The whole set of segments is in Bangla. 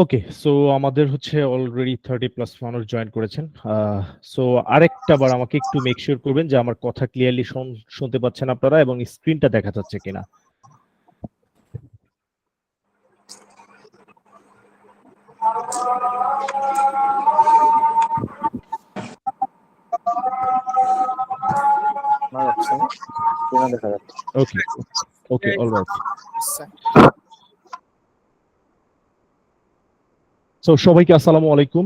ওকে, সো আমাদের হচ্ছে অলরেডি 30+ মানুষ জয়েন করেছেন। সো আরেকটা বার আমাকে একটু মেক শিওর করবেন যে আমার কথা ক্লিয়ারলি শুনতে পাচ্ছেন আপনারা এবং স্ক্রিনটা দেখা যাচ্ছে কিনা। দেখা যাচ্ছে। ওকে ওকে, অলরাইট। সো সবাইকে আসসালামু আলাইকুম।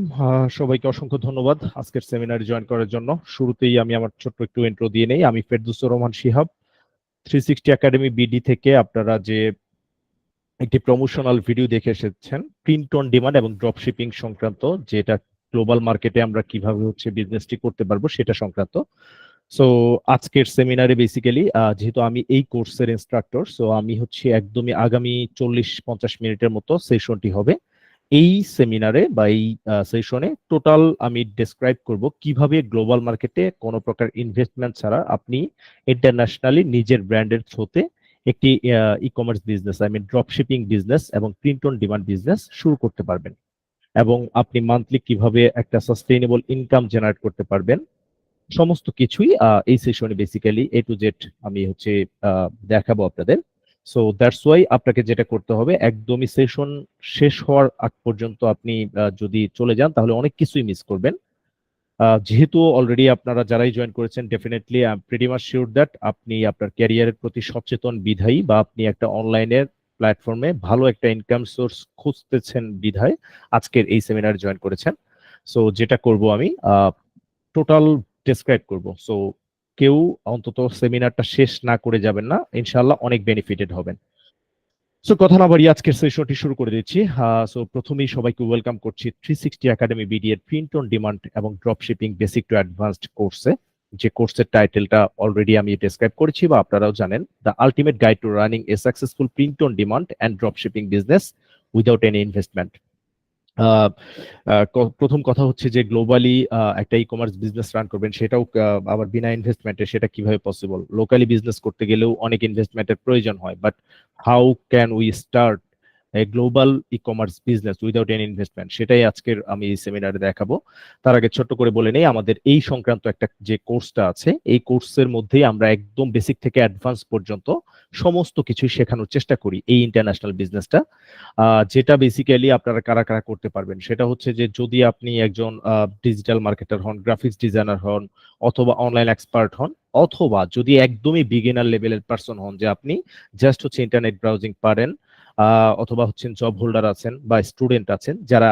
সবাইকে অসংখ্য ধন্যবাদ আজকের সেমিনারে জয়েন করার জন্য। শুরুতেই আমি আমার ছোট্ট একটু ইন্ট্রো দিয়ে নেই। আমি ফেরদৌসুর রহমান শিহাব, 360 একাডেমি বিডি থেকে আপনারা যে একটি প্রমোশনাল ভিডিও দেখে এসেছেন প্রিন্ট অন ডিমান্ড এবং ড্রপ শিপিং সংক্রান্ত, যেটা গ্লোবাল মার্কেটে আমরা কিভাবে হচ্ছে বিজনেসটি করতে পারবো সেটা সংক্রান্ত। সো আজকের সেমিনারে বেসিক্যালি যেহেতু আমি এই কোর্সের ইনস্ট্রাক্টর, সো আমি হচ্ছে একদমই আগামী 40-50 মিনিটের মতো সেশনটি হবে। এই সেমিনারে বা এই সেশনে টোটাল আমি ডেসক্রাইব করব কিভাবে গ্লোবাল মার্কেটে কোনো প্রকার ইনভেস্টমেন্ট ছাড়া আপনি ইন্টারন্যাশনালি নিজের ব্র্যান্ডের থ্রুতে একটি e commerce business, I mean drop shipping business এবং প্রিন্ট অন ডিমান্ড বিজনেস শুরু করতে পারবেন, এবং আপনি মান্থলি কিভাবে একটা সাস্টেইনেবল ইনকাম জেনারেট করতে পারবেন। সমস্ত কিছুই এই সেশনে বেসিক্যালি এ টু জেড আমি হচ্ছে দেখাবো আপনাদের। সো দ্যাটস ওয়াই আপনাকে যেটা করতে হবে, একদমই সেশন শেষ হওয়ার আগ পর্যন্ত আপনি যদি চলে যান তাহলে অনেক কিছুই মিস করবেন। যেহেতু অলরেডি আপনারা যারাই জয়েন করেছেন, definitely I am pretty much sure that আপনি আপনার ক্যারিয়ারের প্রতি সচেতন বিধায়ী, বা আপনি একটা অনলাইনের প্ল্যাটফর্মে ভালো একটা ইনকাম সোর্স খুঁজতেছেন বিধায় আজকের এই সেমিনার জয়েন করেছেন। সো যেটা করব আমি টোটাল ডেসক্রাইব করব। সো কেউ অন্তত সেমিনারটা শেষ না করে যাবেন না, ইনশাআল্লাহ অনেক বেনিফিটেড হবেন। সো কথা না বাড়িয়ে আজকের সেশনটি শুরু করে দিচ্ছি। সো প্রথমেই সবাইকে ওয়েলকাম করছি 360 একাডেমি বিডি এর প্রিন্ট অন ডিমান্ড এবং drop shipping basic to advanced কোর্সে। যে কোর্সের টাইটেলটা অলরেডি আমি ডেসক্রাইব করেছি বা আপনারাও জানেন, the ultimate guide to running a successful print on demand and drop shipping business without any investment. প্রথম কথা হচ্ছে যে গ্লোবালি একটা ই কমার্স বিজনেস রান করবেন, সেটাও আবার বিনা ইনভেস্টমেন্টে, সেটা কিভাবে পসিবল? লোকালি বিজনেস করতে গেলেও অনেক ইনভেস্টমেন্টের প্রয়োজন হয়, but how can we start A global E commerce business without any investment? সেটাই আজকের আমি এই সেমিনারে দেখাবো। তার আগে ছোট্ট করে বলে নেই, আমাদের এই সংক্রান্ত একটা যে কোর্সটা আছে, এই কোর্সের মধ্যেই আমরা একদম বেসিক থেকে অ্যাডভান্স পর্যন্ত সমস্ত কিছুই শেখানোর চেষ্টা করি এই ইন্টারন্যাশনাল বিজনেসটা। যেটা বেসিক্যালি আপনারা কারা কারা করতে পারবেন সেটা হচ্ছে যে, যদি আপনি একজন ডিজিটাল মার্কেটার হন, গ্রাফিক্স ডিজাইনার হন, অথবা অনলাইন এক্সপার্ট হন, অথবা যদি একদমই বিগিনার লেভেলের পার্সন হন, যে আপনি জাস্ট হচ্ছে ইন্টারনেট ব্রাউজিং পারেন, অথবা হচ্ছেন জব হোল্ডার আছেন বা স্টুডেন্ট আছেন যারা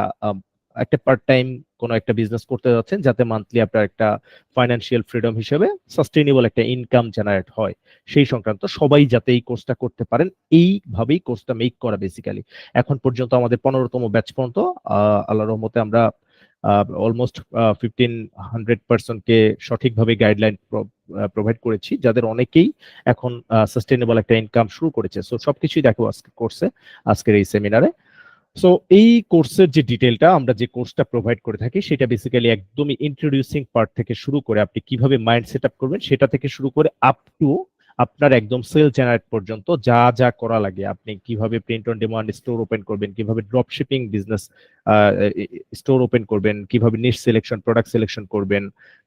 একটা পার্ট টাইম কোনো একটা বিজনেস করতে যাচ্ছেন যাতে মান্থলি আপনার একটা ফাইন্যান্সিয়াল ফ্রিডম হিসেবে সাস্টেইনেবল একটা ইনকাম জেনারেট হয়, সেই সংক্রান্ত সবাই যাতে এই কোর্সটা করতে পারেন, এইভাবেই কোর্সটা মেক করা বেসিক্যালি। এখন পর্যন্ত আমাদের 15তম ব্যাচ পর্যন্ত আল্লাহর রহমতে আমরা অলমোস্ট 1500 পার্সনকে সঠিকভাবে গাইডলাইন প্রোভাইড করেছি, যাদের অনেকেই এখন সাস্টেইনেবল একটা ইনকাম শুরু করেছে। সো সবকিছুই দেখো আজকে কোর্সে, আজকের এই সেমিনারে। সো এই কোর্সের যে ডিটেলটা আমরা যে কোর্সটা প্রোভাইড করে থাকি, সেটা বেসিক্যালি একদমই ইন্ট্রোডিউসিং পার্ট থেকে শুরু করে আপনি কিভাবে মাইন্ড সেট আপ করবেন সেটা থেকে শুরু করে আপ টু আপনার একদম সেল জেনারেট পর্যন্ত যা যা করা লাগে, আপনি কিভাবে print on demand store open করবেন, কিভাবে drop shipping business store open করবেন, কিভাবে নিশ সিলেকশন প্রোডাক্ট সিলেকশন করবেন,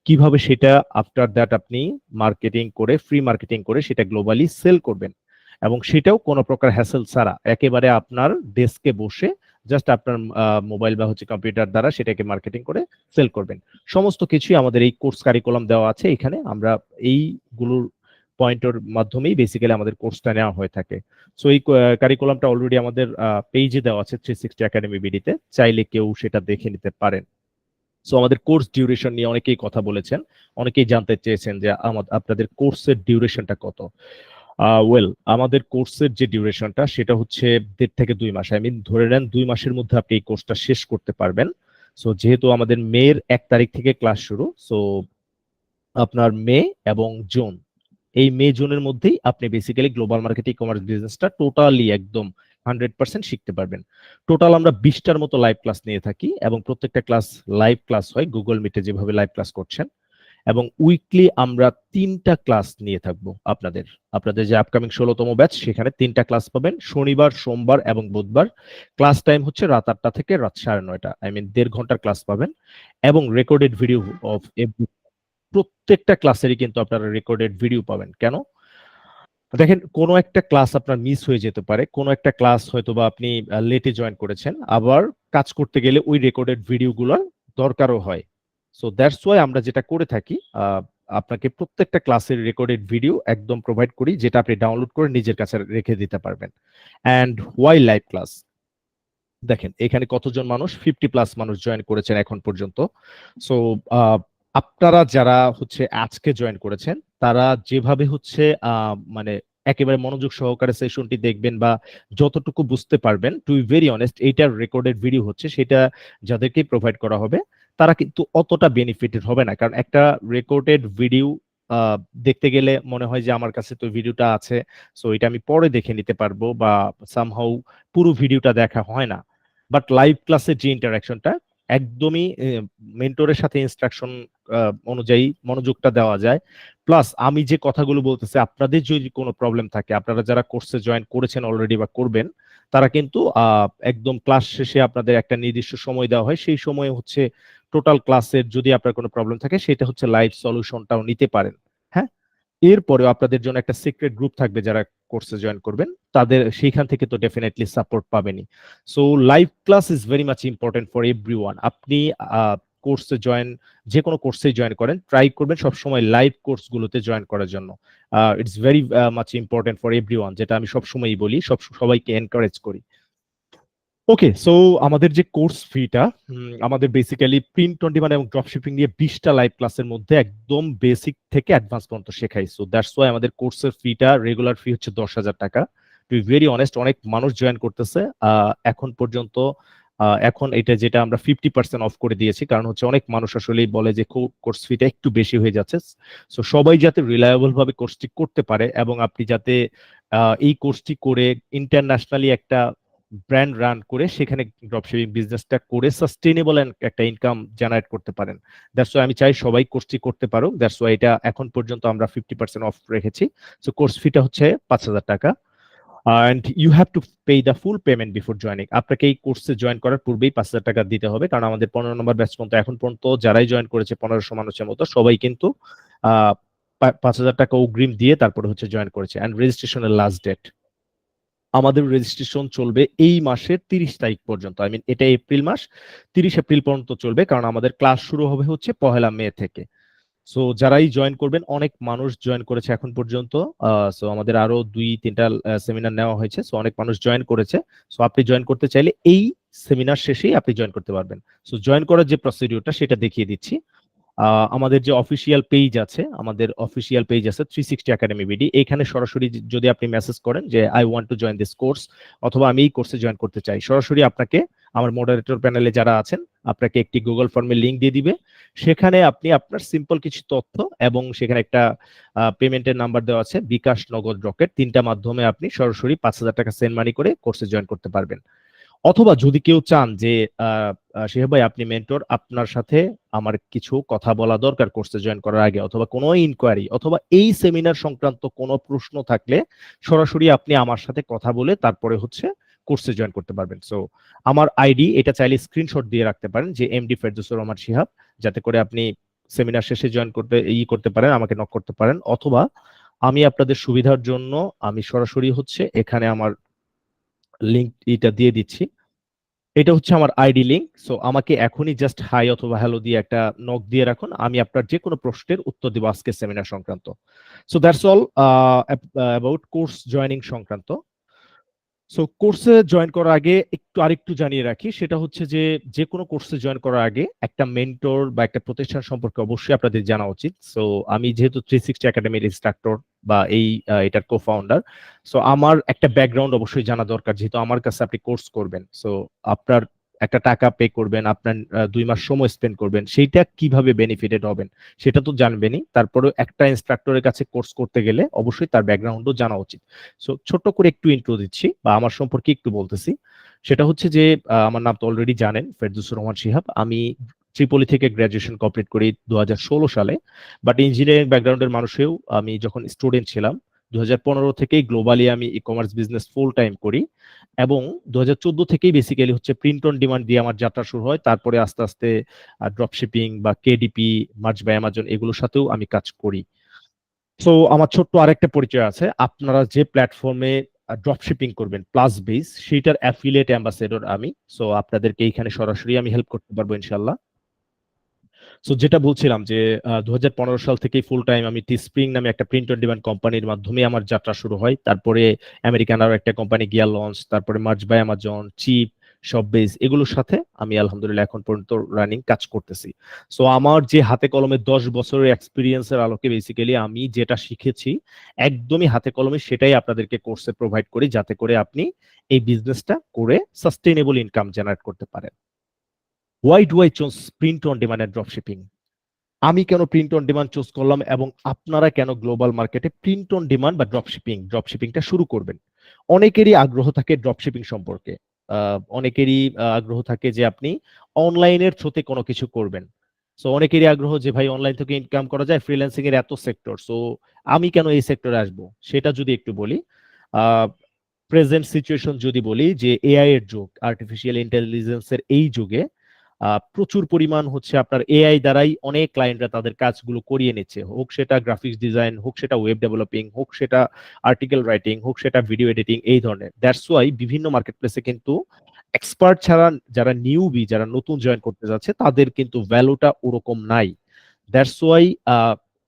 কিভাবে সেটা আফটার দ্যাট আপনি মার্কেটিং করে, ফ্রি মার্কেটিং করে সেটা গ্লোবালি সেল করবেন, এবং সেটাও কোনো প্রকার হ্যাসেল ছাড়া একেবারে আপনার ডেস্কে বসে জাস্ট আপনার মোবাইল বা হচ্ছে কম্পিউটার দ্বারা সেটাকে মার্কেটিং করে সেল করবেন। সমস্ত কিছুই আমাদের এই কোর্স কারিকুলাম দেওয়া আছে এখানে। আমরা এইগুলোর পয়েন্টের মাধ্যমেই বেসিক্যালি আমাদের কোর্সটা নেওয়া হয়ে থাকে। সো এই কারিকুলামটা অলরেডি আমাদের পেজে দেওয়া আছে 360 একাডেমি বিডিতে, চাইলে কেউ সেটা দেখে নিতে পারেন। সো আমাদের কোর্স ডিউরেশন নিয়ে অনেকেই কথা বলেছেন, অনেকেই জানতে চেয়েছেন যে আপনাদের কোর্সের ডিউরেশনটা কত। ওয়েল, আমাদের কোর্সের যে ডিউরেশনটা সেটা হচ্ছে 1.5 থেকে 2 মাস, আই মিন ধরে নেন 2 মাসের মধ্যে আপনি এই কোর্সটা শেষ করতে পারবেন। সো যেহেতু আমাদের মের 1 তারিখ থেকে ক্লাস শুরু, সো আপনার মে এবং জুন, এই মে জুনের মধ্যেই আপনি basically global market e commerce বিজনেসটা টোটালি একদম 100% শিখতে পারবেন। টোটাল আমরা 20টার মতো লাইভ ক্লাস নিয়ে থাকি, এবং প্রত্যেকটা ক্লাস লাইভ ক্লাস হয় গুগল মিটে যেভাবে লাইভ ক্লাস করছেন। এবং উইকলি আমরা 3টা ক্লাস নিয়ে থাকবো আপনাদের যে আপকামিং 16তম ব্যাচ, সেখানে 3টা ক্লাস পাবেন শনিবার, সোমবার এবং বুধবার। ক্লাস টাইম হচ্ছে রাত 8টা থেকে রাত 9:30, আই মিন 1.5 ঘন্টার ক্লাস পাবেন এবং রেকর্ডেড ভিডিও অফ এভরি। প্রত্যেকটা ক্লাসেরই কিন্তু আপনারা রেকর্ডেড ভিডিও পাবেন। কেন? দেখেন, কোনো একটা ক্লাস আপনার মিস হয়ে যেতে পারে, কোনো একটা ক্লাস হয়তো বা আপনি লেটে জয়েন করেছেন, আবার কাজ করতে গেলে ওই রেকর্ডেড ভিডিওগুলোর দরকারও হয়। সো দ্যাটস ওয়াই আমরা যেটা করে থাকি, আপনাকে প্রত্যেকটা ক্লাসের রেকর্ডেড ভিডিও একদম প্রোভাইড করি, যেটা আপনি ডাউনলোড করে নিজের কাছে রেখে দিতে পারবেন। And why live class? দেখেন, এখানে কতজন মানুষ, 50+ মানুষ জয়েন করেছেন এখন পর্যন্ত। সো আপনারা যারা হচ্ছে আজকে জয়েন করেছেন, তারা যেভাবে হচ্ছে মানে একেবারে মনোযোগ সহকারে সেশনটি দেখবেন বা যতটুকু বুঝতে পারবেন, টু বি ভেরি অনেস্ট, এইটার রেকর্ডেড ভিডিও হচ্ছে সেটা যাদেরকে প্রোভাইড করা হবে তারা কিন্তু অতটা বেনিফিটেড হবে না। কারণ একটা রেকর্ডেড ভিডিও দেখতে গেলে মনে হয় যে আমার কাছে তো ভিডিওটা আছে, সো এটা আমি পরে দেখে নিতে পারবো, বা সামহাউ পুরো ভিডিওটা দেখা হয় না। বাট লাইভ ক্লাসের যে ইন্টারাকশনটা, একদমই মেন্টরের সাথে ইনস্ট্রাকশন অনুযায়ী মনোযোগটা দেওয়া যায়। প্লাস আমি যে কথাগুলো বলতেছি, আপনাদের যদি কোনো প্রবলেম থাকে, আপনারা যারা কোর্সে জয়েন করেছেন অলরেডি বা করবেন, তারা কিন্তু একদম ক্লাস শেষে আপনাদের একটা নির্দিষ্ট সময় দেওয়া হয়, সেই সময়ে হচ্ছে টোটাল ক্লাসের যদি আপনার কোনো প্রবলেম থাকে সেটা হচ্ছে লাইভ সলিউশনটাও নিতে পারেন। হ্যাঁ, এরপরেও আপনাদের জন্য একটা সিক্রেট গ্রুপ থাকবে যারা কোর্সে জয়েন করবেন, তাদের সেইখান থেকে তো ডেফিনেটলি সাপোর্ট পাবেনই। So live class is very much important for everyone. আপনি কোর্সে জয়েন, যে কোনো কোর্সে জয়েন করেন, ট্রাই করবেন সবসময় লাইভ কোর্সগুলোতে জয়েন করার জন্য। It's very much important for everyone, যেটা আমি সবসময়ই বলি, সবাইকে এনকারেজ করি। ওকে, সো আমাদের যে কোর্স ফিটা, আমাদের বেসিক্যালি প্রিন্ট অন ডিমান্ড এবং ড্রপশিপিং নিয়ে 20টা লাইভ ক্লাসের মধ্যে একদম বেসিক থেকে অ্যাডভান্স পর্যন্ত শেখাই। সো দ্যাটস ওয়াই আমাদের কোর্সের ফিটা, রেগুলার ফি হচ্ছে 10,000 টাকা। টু বি ভেরি অনেস্ট, অনেক মানুষ জয়েন করতেছে এখন পর্যন্ত। এখন এটা যেটা আমরা 50% অফ করে দিয়েছি, কারণ হচ্ছে অনেক মানুষ আসলে বলে যে কোর্স ফিটা একটু বেশি হয়ে যাচ্ছে। সো সবাই যাতে রিলায়েবল ভাবে কোর্সটি করতে পারে এবং আপনি যাতে এই কোর্সটি করে ইন্টারন্যাশনালি একটা ব্র্যান্ড রান করে সেখানে ড্রপশিপিং বিজনেসটা করে সাস্টেইনেবল একটা ইনকাম জেনারেট করতে পারেন, দ্যাটস ওয়াই আমি চাই সবাই কোর্সটি করতে পারো। দ্যাটস ওয়াই এটা এখন পর্যন্ত আমরা 50% অফ রেখেছি। সো কোর্স ফিটা হচ্ছে 5,000 টাকা। And you have to pay the full payment before joining. আপনাকে এই কোর্সে জয়েন করার পূর্বেই 5,000 টাকা দিতে হবে, কারণ আমাদের 15 নম্বর ব্যাচ পর্যন্ত এখন পর্যন্ত যারাই জয়েন করেছে 1500 মানুষের মতো, সবাই কিন্তু 5,000 টাকা অগ্রিম দিয়ে তারপরে হচ্ছে জয়েন করেছে। অ্যান্ড রেজিস্ট্রেশনের লাস্ট ডেট, আমাদের রেজিস্ট্রেশন চলবে এই মাসের 30 তারিখ পর্যন্ত, আই মিন এটা এপ্রিল মাস, 30 এপ্রিল পর্যন্ত চলবে, কারণ আমাদের ক্লাস শুরু হবে হচ্ছে 1 মে থেকে। সো যারাই জয়েন করবেন, অনেক মানুষ জয়েন করেছে এখন পর্যন্ত। সো আমাদের আরো 2-3টা সেমিনার নেওয়া হয়েছে, সো অনেক মানুষ জয়েন করেছে। সো আপনি জয়েন করতে চাইলে এই সেমিনার শেষেই আপনি জয়েন করতে পারবেন। সো জয়েন করার যে প্রসিডিউরটা সেটা দেখিয়ে দিচ্ছি। আমাদের যে অফিসিয়াল পেজ আছে, 360 একাডেমি বিডি, এখানে সরাসরি যদি আপনি মেসেজ করেন যে I want to join this course, অথবা আমি এই কোর্সে জয়েন করতে চাই, সরাসরি আপনাকে আমার মডারেটর প্যানেলে যারা আছেন আপনাকে একটি গুগল ফর্মে লিংক দিয়ে দিবে। সেখানে আপনি আপনার সিম্পল কিছু তথ্য এবং সেখানে একটা পেমেন্টের নাম্বার দেওয়া আছে, বিকাশ, নগদ, রকেট, 3টা মাধ্যমে আপনি সরাসরি 5,000 টাকা সেন্ড মানি করে কোর্সে জয়েন করতে পারবেন। অথবা যদি কেউ চান যে শিহাব ভাই আপনি মেন্টর, আপনার সাথে আমার কিছু কথা বলা দরকার কোর্সে জয়েন করার আগে, অথবা কোনো ইনকোয়ারি অথবা এই সেমিনার সংক্রান্ত কোনো প্রশ্ন থাকলে সরাসরি আপনি আমার সাথে কথা বলে তারপরে হচ্ছে কোর্সে জয়েন করতে পারবেন। সো আমার আইডি এটা চাইলে স্ক্রিনশট দিয়ে রাখতে পারেন, যে এমডি ফেরদৌসুর রহমান শিহাব, যাতে করে আপনি সেমিনার শেষে জয়েন করতে পারেন, আমাকে নক করতে পারেন। অথবা আমি আপনাদের সুবিধার জন্য আমি সরাসরি হচ্ছে এখানে আমার লিংক এটা দিয়ে দিচ্ছি। এটা হচ্ছে আমার আইডি লিংক। সো আমাকে এখনই জাস্ট হাই অথবা হ্যালো দিয়ে একটা নক দিয়ে রাখুন, আমি আপনার যে কোনো প্রশ্নের উত্তর দিব আজকে সেমিনার সংক্রান্ত। So that's all about course joining সংক্রান্ত। সো কোর্সে জয়েন করার আগে আরেকটু জানিয়ে রাখি, সেটা হচ্ছে যে যে কোনো কোর্সে জয়েন করার আগে একটা মেন্টর বা একটা প্রতিষ্ঠান সম্পর্কে অবশ্যই আপনাদের জানা উচিত। সো আমি যেহেতু 360 একাডেমির ইনস্ট্রাক্টর বা এটার কো ফাউন্ডার, সো আমার একটা ব্যাকগ্রাউন্ড অবশ্যই জানা দরকার, যেহেতু আমার কাছে আপনি কোর্স করবেন। সো আপনার একটা টাকা পে করবেন, আপনার 2 মাস সময় স্পেন্ড করবেন, সেইটা কিভাবে বেনিফিটেড হবেন সেটা তো জানবেনই। তারপরে একটা ইনস্ট্রাক্টরের কাছে কোর্স করতে গেলে অবশ্যই তার ব্যাকগ্রাউন্ডও জানা উচিত। সো ছোট্ট করে একটু ইন্ট্রো দিচ্ছি বা আমার সম্পর্কে একটু বলতেছি। সেটা হচ্ছে যে আমার নাম তো অলরেডি জানেন, ফেরদৌসুর রহমান শিহাব। আমি ত্রিপলি থেকে গ্রাজুয়েশন কমপ্লিট করি 2016 সালে। বাট ইঞ্জিনিয়ারিং ব্যাকগ্রাউন্ডের মানুষেও আমি যখন স্টুডেন্ট ছিলাম 2015 থেকেই গ্লোবালি আমি ই কমার্স বিজনেস ফুল টাইম করি, এবং 2014 থেকেই বেসিক্যালি হচ্ছে প্রিন্ট অন ডিমান্ড দিয়ে আমার যাত্রা শুরু হয়। তারপরে আস্তে আস্তে ড্রপ শিপিং বা কেডিপি, মার্চ বাই অ্যামাজন এগুলোর সাথেও আমি কাজ করি। সো আমার ছোট্ট আরেকটা পরিচয় আছে, আপনারা যে প্ল্যাটফর্মে ড্রপ শিপিং করবেন প্লাস বেস, সেটার অ্যাফিলিয়েট অ্যাম্বাসেডর আমি। সো আপনাদেরকে এইখানে সরাসরি আমি হেল্প করতে পারবো ইনশাল্লাহ। সো যেটা বলছিলাম যে 2015 সাল থেকে ফুল টাইম আমি টি স্প্রিং নামে একটা প্রিন্ট অন ডিমান্ড কোম্পানির মাধ্যমে আমার যাত্রা শুরু হয়। তারপরে আমেরিকান আরো একটা কোম্পানি গিয়া লঞ্চ, তারপরে মার্চ বাই অ্যামাজন, চিপ, সব বেস, এগুলোর সাথে আমি আলহামদুলিল্লাহ এখন পর্যন্ত রানিং কাজ করতেছি। সো আমার যে হাতে কলমে 10 বছরের এক্সপিরিয়েন্সের আলোকে বেসিক্যালি আমি যেটা শিখেছি একদমই হাতে কলমে সেটাই আপনাদেরকে কোর্সে প্রোভাইড করি, যাতে করে আপনি এই বিজনেসটা করে সাস্টেইনেবল ইনকাম জেনারেট করতে পারেন। Why do I choose print on demand and drop shipping? আমি কেন প্রিন্ট অন ডিমান্ড চুজ করলাম এবং আপনারা কেন গ্লোবাল মার্কেটে প্রিন্ট অন ডিমান্ড বা ড্রপ শিপিংটা শুরু করবেন? অনেকেরই আগ্রহ থাকে ড্রপ শিপিং সম্পর্কে। অনেকেরই আগ্রহ থাকে যে আপনি অনলাইনের থ্রুতে কোনো কিছু করবেন। সো অনেকেরই আগ্রহ যে ভাই অনলাইন থেকে ইনকাম করা যায়, ফ্রিল্যান্সিং এর এত সেক্টর, সো আমি কেন এই সেক্টরে আসবো? সেটা যদি একটু বলি, প্রেজেন্ট সিচুয়েশন যদি বলি যে এআই এর যুগ, আর্টিফিশিয়াল ইন্টেলিজেন্সের এই যুগে প্রচুর পরিমাণ হচ্ছে আপনার এআই দ্বারাই অনেক ক্লায়েন্টরা তাদের কাজগুলো করিয়ে নিচ্ছে, হোক সেটা গ্রাফিক্স ডিজাইন, হোক সেটা ওয়েব ডেভেলপিং, হোক সেটা আর্টিকেল রাইটিং, হোক সেটা ভিডিও এডিটিং, এই ধরনের। দ্যাটস ওয়াই বিভিন্ন মার্কেট প্লেসে কিন্তু এক্সপার্ট ছাড়া যারা নিউবি, যারা নতুন জয়েন করতে যাচ্ছে তাদের কিন্তু ভ্যালুটা ওরকম নাই। দ্যাটস ওয়াই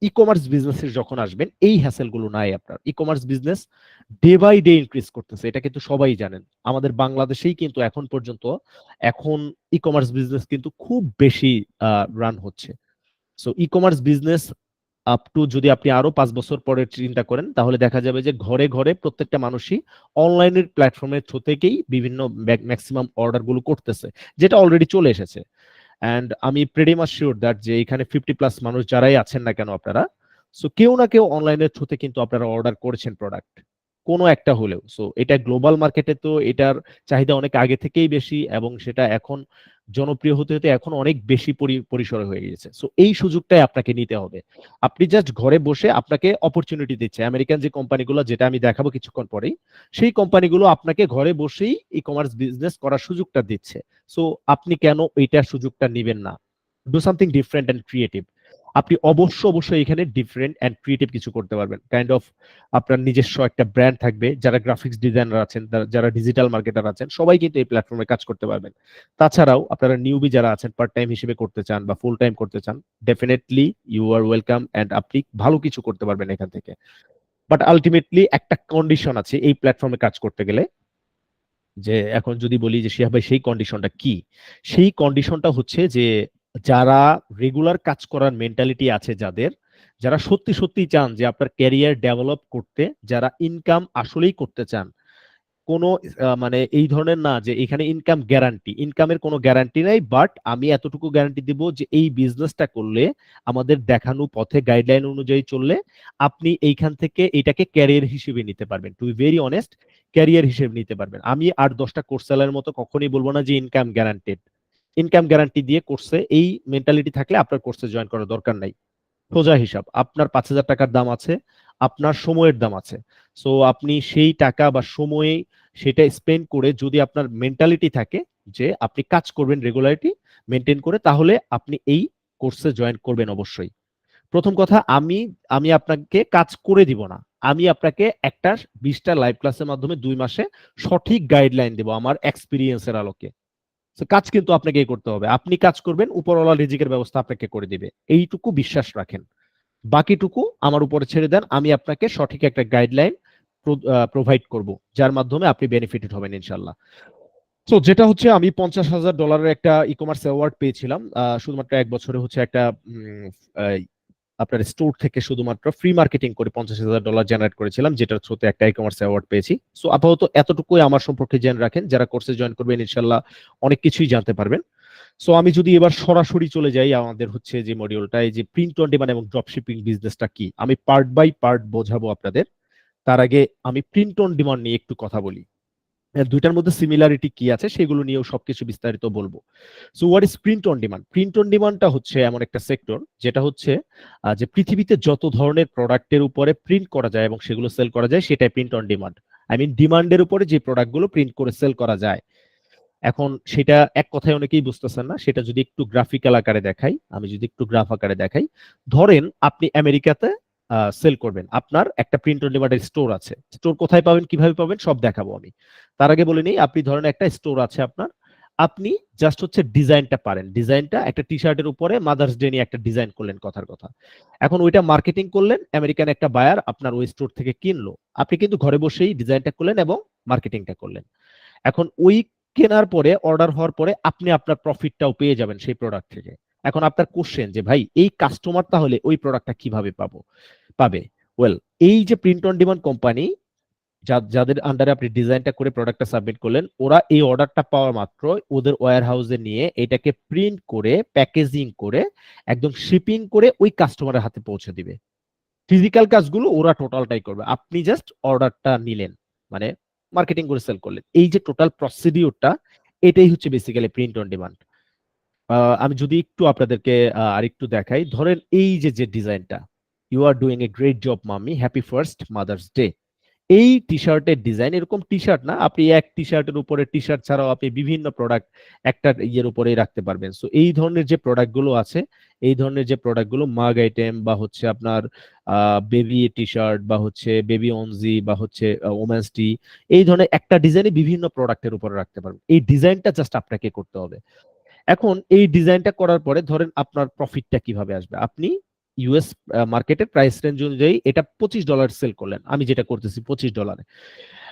ই কমার্স বিজনেসে যখন আসবেন এই হ্যাসেল গুলো নাই আপনার। E commerce business day by day increase করতেছে, এটা কিন্তু সবাই জানেন। আমাদের বাংলাদেশেই কিন্তু এখন পর্যন্ত এখন ই কমার্স বিজনেস কিন্তু খুব বেশি রান হচ্ছে। So E commerce business up to, যদি আপনি আরো 5 বছর পরে চিন্তা করেন, তাহলে দেখা যাবে যে ঘরে ঘরে প্রত্যেকটা মানুষই অনলাইনের প্ল্যাটফর্মের থ্রু থেকেই বিভিন্ন ম্যাক্সিমাম অর্ডার গুলো করতেছে, যেটা অলরেডি চলে এসেছে। অ্যান্ড আমি প্রেটি মাচ শিওর দ্যাট যে এখানে 50+ মানুষ যারাই আছেন না কেন আপনারা, সো কেউ না কেউ অনলাইনের থ্রুতে কিন্তু আপনারা অর্ডার করেছেন প্রোডাক্ট, কোনো একটা হলেও। সো এটা গ্লোবাল মার্কেটে তো এটার চাহিদা অনেক আগে থেকেই বেশি, এবং সেটা এখন জনপ্রিয় হতে হতে এখন অনেক বেশি পরিসরে হয়ে গেছে। সো এই সুযোগটাই আপনাকে নিতে হবে। আপনি জাস্ট ঘরে বসে, আপনাকে অপরচুনিটি দিচ্ছে আমেরিকান যে কোম্পানিগুলো, যেটা আমি দেখাবো কিছুক্ষণ পরেই, সেই কোম্পানিগুলো আপনাকে ঘরে বসেই ই কমার্স বিজনেস করার সুযোগটা দিচ্ছে। সো আপনি কেন এইটার সুযোগটা নিবেন না? Do something different and creative. আপনি অবশ্যই এখানে ডিফারেন্ট অ্যান্ড ক্রিয়েটিভ কিছু করতে পারবেন। কাইন্ড অফ আপনার নিজস্ব একটা ব্র্যান্ড থাকবে, যারা গ্রাফিক্স ডিজাইনার আছেন, যারা ডিজিটাল মার্কেটার আছেন, সবাই কিন্তু এই প্ল্যাটফর্মে কাজ করতে পারবেন। তাছাড়াও আপনারা নিউবি যারা আছেন, পার্ট টাইম হিসেবে করতে চান বা ফুল টাইম করতে চান, definitely you are welcome, and আপনি ভালো কিছু করতে পারবেন এখান থেকে। বাট আলটিমেটলি একটা কন্ডিশন আছে এই প্ল্যাটফর্মে কাজ করতে গেলে, যে এখন যদি বলি যে শিয়া ভাই সেই কন্ডিশনটা কি, সেই কন্ডিশনটা হচ্ছে যে যারা রেগুলার কাজ করার মেন্টালিটি আছে, যারা সত্যি সত্যি চান যে আপনার ক্যারিয়ার ডেভেলপ করতে, যারা ইনকাম আসলেই করতে চান, কোনো মানে এই ধরনের না যে এখানে ইনকামের কোনো গ্যারান্টি নাই, বাট আমি এতটুকু গ্যারান্টি দিব যে এই বিজনেসটা করলে, আমাদের দেখানো পথে গাইডলাইন অনুযায়ী চললে, আপনি এইখান থেকে এটাকে ক্যারিয়ার হিসেবে নিতে পারবেন। To be very honest, career হিসেবে নিতে পারবেন। আমি 8-10টা কোর্স সেলারের মতো কখনোই বলবো না যে ইনকাম গ্যারান্টেড। ইনকাম গ্যারান্টি দিয়ে কোর্সে এই মেন্টালিটি থাকলে আপনার কোর্সে জয়েন করার দরকার নাই। সোজা হিসাব, আপনার 5,000 টাকার দাম আছে, আপনার সময়ের দাম আছে। সো আপনি সেই টাকা বা সময়ে সেটা স্পেন্ড করে যদি আপনার মেন্টালিটি থাকে যে আপনি কাজ করবেন রেগুলারিটি মেনটেন করে, তাহলে আপনি এই কোর্সে জয়েন করবেন অবশ্যই। প্রথম কথা, আমি আমি আপনাকে কাজ করে দিব না, আমি আপনাকে একটা 20টা লাইভ ক্লাসের মাধ্যমে 2 মাসে সঠিক গাইডলাইন দেব আমার এক্সপিরিয়েন্সের আলোকে। তো কাজ কিন্তু আপনাকেই করতে হবে, আপনি কাজ করবেন, উপরওয়ালা রিজিকের ব্যবস্থা আপনাকে করে দিবে, এইটুকু বিশ্বাস রাখেন। বাকিটুকু আমার উপরে ছেড়ে দেন, আমি আপনাকে সঠিক একটা গাইডলাইন প্রোভাইড করব, যার মাধ্যমে আপনি বেনিফিটেড হবেন ইনশাল্লাহ। তো যেটা হচ্ছে, আমি $50,000 একটা ই কমার্স অ্যাওয়ার্ড পেয়েছিলাম শুধুমাত্র 1 বছরে, হচ্ছে একটা আপনার স্টোর থেকে শুধুমাত্র ফ্রি মার্কেটিং করে $50,000 জেনারেট করেছিলাম, যেটার থ্রুতে একটা ই কমার্স অ্যাওয়ার্ড পেয়েছি। সো আপাতত এতটুকুই আমার সম্পর্কে জেনে রাখেন, যারা কোর্সে জয়েন করবেন ইনশাল্লাহ অনেক কিছুই জানতে পারবেন। সো আমি যদি এবার সরাসরি চলে যাই আমাদের হচ্ছে যে মডিউলটা, এই যে প্রিন্ট অন ডিমান্ড এবং ড্রপ শিপিং বিজনেসটা কি, আমি পার্ট বাই পার্ট বোঝাবো আপনাদের। তার আগে আমি প্রিন্ট অন ডিমান্ড নিয়ে একটু কথা বলি। দুইটার মধ্যে সিমিলারিটি কি আছে সেগুলো নিয়েও সবকিছু বিস্তারিত বলবো। So what is print on demand? Print on ডিমান্ডটা হচ্ছে এমন একটা সেক্টর যেটা হচ্ছে যে পৃথিবীতে যত ধরনের প্রোডাক্টের উপরে প্রিন্ট করা যায় এবং সেগুলো সেল করা যায় সেটাই print on demand. I mean ডিমান্ডের উপরে যে প্রোডাক্টগুলো প্রিন্ট করে সেল করা যায়। এখন সেটা এক কথায় অনেকেই বুঝতেছেন না, সেটা যদি একটু গ্রাফিক্যাল আকারে দেখাই, আমি যদি একটু গ্রাফ আকারে দেখাই, ধরেন আপনি আমেরিকাতে সেল করবেন, আপনার একটা প্রিন্ট অন ডিমান্ডের স্টোর আছে। স্টোর কোথায় পাবেন, কিভাবে পাবেন সব দেখাবো আমি। তার আগে বলে নিই, আপনি ধরেন একটা স্টোর আছে আপনার, আপনি জাস্ট হচ্ছে ডিজাইনটা পারেন, ডিজাইনটা একটা টি শার্টের উপরে মাদার্স ডে নিয়ে একটা ডিজাইন করলেন কথার কথা। এখন ওইটা মার্কেটিং করলেন, আমেরিকান একটা বায়ার আপনার ওই স্টোর থেকে কিনলো, আপনি কিন্তু ঘরে বসেই ডিজাইনটা করলেন এবং মার্কেটিংটা করলেন। এখন ওই কেনার পরে, অর্ডার হওয়ার পরে আপনি আপনার প্রফিটটাও পেয়ে যাবেন সেই প্রোডাক্ট থেকে। এখন আপনার কোশ্চেন যে ভাই এই কাস্টমার তাহলে ওই প্রোডাক্টটা কিভাবে পাবে? ওয়েল, এই যে প্রিন্ট অন ডিমান্ড কোম্পানি, যাদের আন্ডারে আপনি ডিজাইনটা করে প্রোডাক্টটা সাবমিট করলেন, ওরা এই অর্ডারটা পাওয়া মাত্র ওদের ওয়্যার হাউসে নিয়ে এটাকে প্রিন্ট করে প্যাকেজিং করে একদম শিপিং করে ওই কাস্টমারের হাতে পৌঁছে দিবে। ফিজিক্যাল কাজগুলো ওরা টোটালটাই করবে, আপনি জাস্ট অর্ডারটা নিলেন, মানে মার্কেটিং করে সেল করলেন। এই যে টোটাল প্রসিডিউরটা, এটাই হচ্ছে বেসিক্যালি প্রিন্ট অন ডিমান্ড। আমি যদি একটু আপনাদেরকে আরেকটু দেখাই, ধরেন এই যে যে ডিজাইনটা, you are doing a great job mummy, happy first mother's day. এই টি শার্টের ডিজাইন, এরকম টি শার্ট না, আপনি এক টি শার্টের উপরে টি শার্ট ছাড়াও আপনি বিভিন্ন প্রোডাক্ট একটা ইয়ের উপরেই রাখতে পারবেন। সো এই ধরনের যে প্রোডাক্ট গুলো আছে, এই ধরনের যে প্রোডাক্ট গুলো, মাগ আইটেম বা হচ্ছে আপনার বেবি টি শার্ট বা হচ্ছে বেবি অনজি বা হচ্ছে ওমেন্স টি, এই ধরনের একটা ডিজাইনে বিভিন্ন প্রোডাক্টের উপরে রাখতে পারবেন। এই ডিজাইনটা জাস্ট আপনাকে করতে হবে। এখন এই ডিজাইনটা করার পরে ধরেন আপনার প্রফিটটা কিভাবে আসবে, আপনি ইউএস মার্কেটের প্রাইস রেঞ্জ অনুযায়ী এটা $25 সেল করলেন, আমি যেটা করতেছি $25।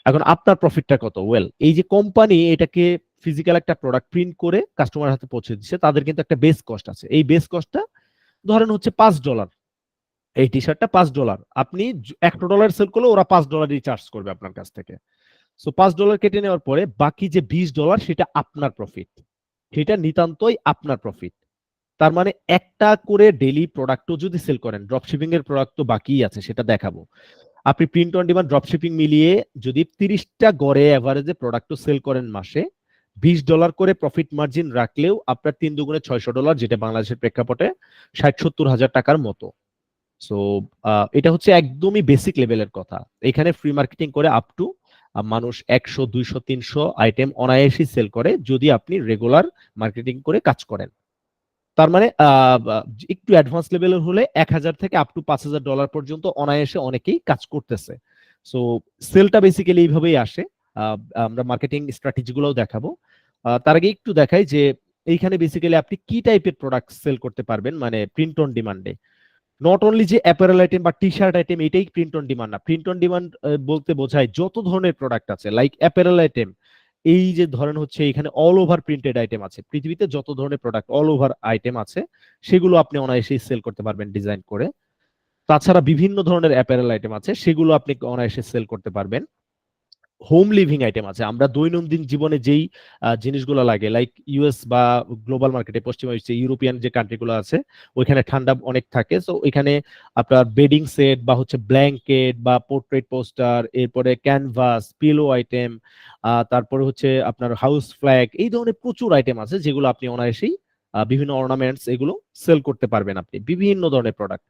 এখন আপনার প্রফিটটা কত? ওয়েল, এই যে কোম্পানি এটাকে ফিজিক্যাল একটা প্রোডাক্ট প্রিন্ট করে কাস্টমার হাতে পৌঁছে দিচ্ছে, তাদের কিন্তু একটা বেস কস্ট আছে। এই বেস কস্টটা ধরেন হচ্ছে $5। এই টি শার্টটা $5, আপনি $1 সেল করলে ওরা $5 চার্জ করবে আপনার কাছ থেকে। সো $5 কেটে নেওয়ার পরে বাকি যে $20 সেটা আপনার প্রফিট, সেটা নিতান্তই আপনার প্রফিট। তার মানে একটা করে ডেইলি প্রোডাক্টও যদি সেল করেন, ড্রপশিপিং এর প্রোডাক্ট তো বাকি আছে, সেটা দেখাবো। আপনি প্রিন্ট অন ডিমান্ড ড্রপশিপিং মিলিয়ে যদি 30টা গড়ে এভারেজে প্রোডাক্টও সেল করেন মাসে, $20 করে প্রফিট মার্জিন রাখলেও আপনার 3 দুগুণে $600, যেটা বাংলাদেশের প্রেক্ষাপটে 60-70 হাজার টাকার মতো। সো এটা হচ্ছে একদমই বেসিক লেভেলের কথা। এখানে ফ্রি মার্কেটিং করে আপ টু মানুষ 100, 200, 300 আইটেম অনায়াসই সেল করে যদি আপনি রেগুলার মার্কেটিং করে কাজ করেন। তার মানে একটু অ্যাডভান্স লেভেলের হলে 1000 থেকে আপ টু $5000 পর্যন্ত অনায়াসে অনেকেই কাজ করতেছে। সো সেলটা বেসিক্যালি এইভাবেই আসে। আমরা মার্কেটিং স্ট্র্যাটেজি গুলোও দেখাবো। তার আগে একটু দেখাই যে এইখানে বেসিক্যালি আপনি কি টাইপের প্রোডাক্ট সেল করতে পারবেন, মানে প্রিন্ট অন ডিমান্ডে। নট অনলি যে অ্যাপারেল আইটেম বা টি শার্ট আইটেম এটাই প্রিন্ট অন ডিমান্ড না। প্রিন্ট অন ডিমান্ড বলতে বোঝায় যত ধরনের প্রোডাক্ট আছে, লাইক অ্যাপারেল আইটেম, এই যে ধরেন হচ্ছে এখানে অল ওভার প্রিন্টেড আইটেম আছে, পৃথিবীতে যত ধরনের প্রোডাক্ট অল ওভার আইটেম আছে সেগুলো আপনি অনায়াসেই সেল করতে পারবেন ডিজাইন করে। তাছাড়া বিভিন্ন ধরনের অ্যাপারেল আইটেম আছে, সেগুলো আপনি অনায়াসে সেল করতে পারবেন। হোম লিভিং আইটেম আছে, আমরা দৈনন্দিন জীবনে যেই জিনিসগুলো লাগে, লাইক ইউএস বা গ্লোবাল মার্কেটে, পশ্চিমা বিশ্বে ইউরোপিয়ান যে কান্ট্রিগুলো আছে ওইখানে ঠান্ডা অনেক থাকে। সো ওইখানে আপনার বেডিং সেট বা হচ্ছে ব্ল্যাঙ্কেট বা পোর্ট্রেট পোস্টার, এরপরে ক্যানভাস, পিলো আইটেম, তারপরে হচ্ছে আপনার হাউস ফ্ল্যাগ, এই ধরনের প্রচুর আইটেম আছে যেগুলো আপনি অনায়াসেই বিভিন্ন অর্নামেন্টস এগুলো সেল করতে পারবেন। আপনি বিভিন্ন ধরনের প্রোডাক্ট,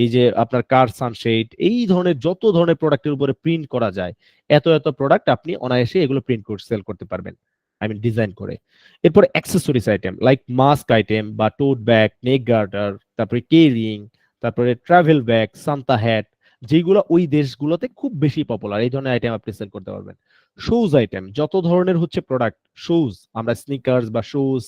এই যে আপনার কার সানশেড, এই ধরনের যত ধরনের প্রোডাক্টের উপরে প্রিন্ট করা যায়, এত এত প্রোডাক্ট আপনি অনায়াসে এগুলো প্রিন্ট করে সেল করতে পারবেন, আই মিন ডিজাইন করে। এরপর accessories item like mask item বা টোট ব্যাগ, নেক গার্ডার, তারপরে কেরিং, তারপরে ট্রাভেল ব্যাগ, সান্তা হ্যাট, যেগুলো ওই দেশগুলোতে খুব বেশি পপুলার, এই ধরনের আইটেম আপনি সেল করতে পারবেন। শুজ আইটেম, যত ধরনের হচ্ছে প্রোডাক্ট, শুজ, আমরা স্নিকার্স বা শুজ,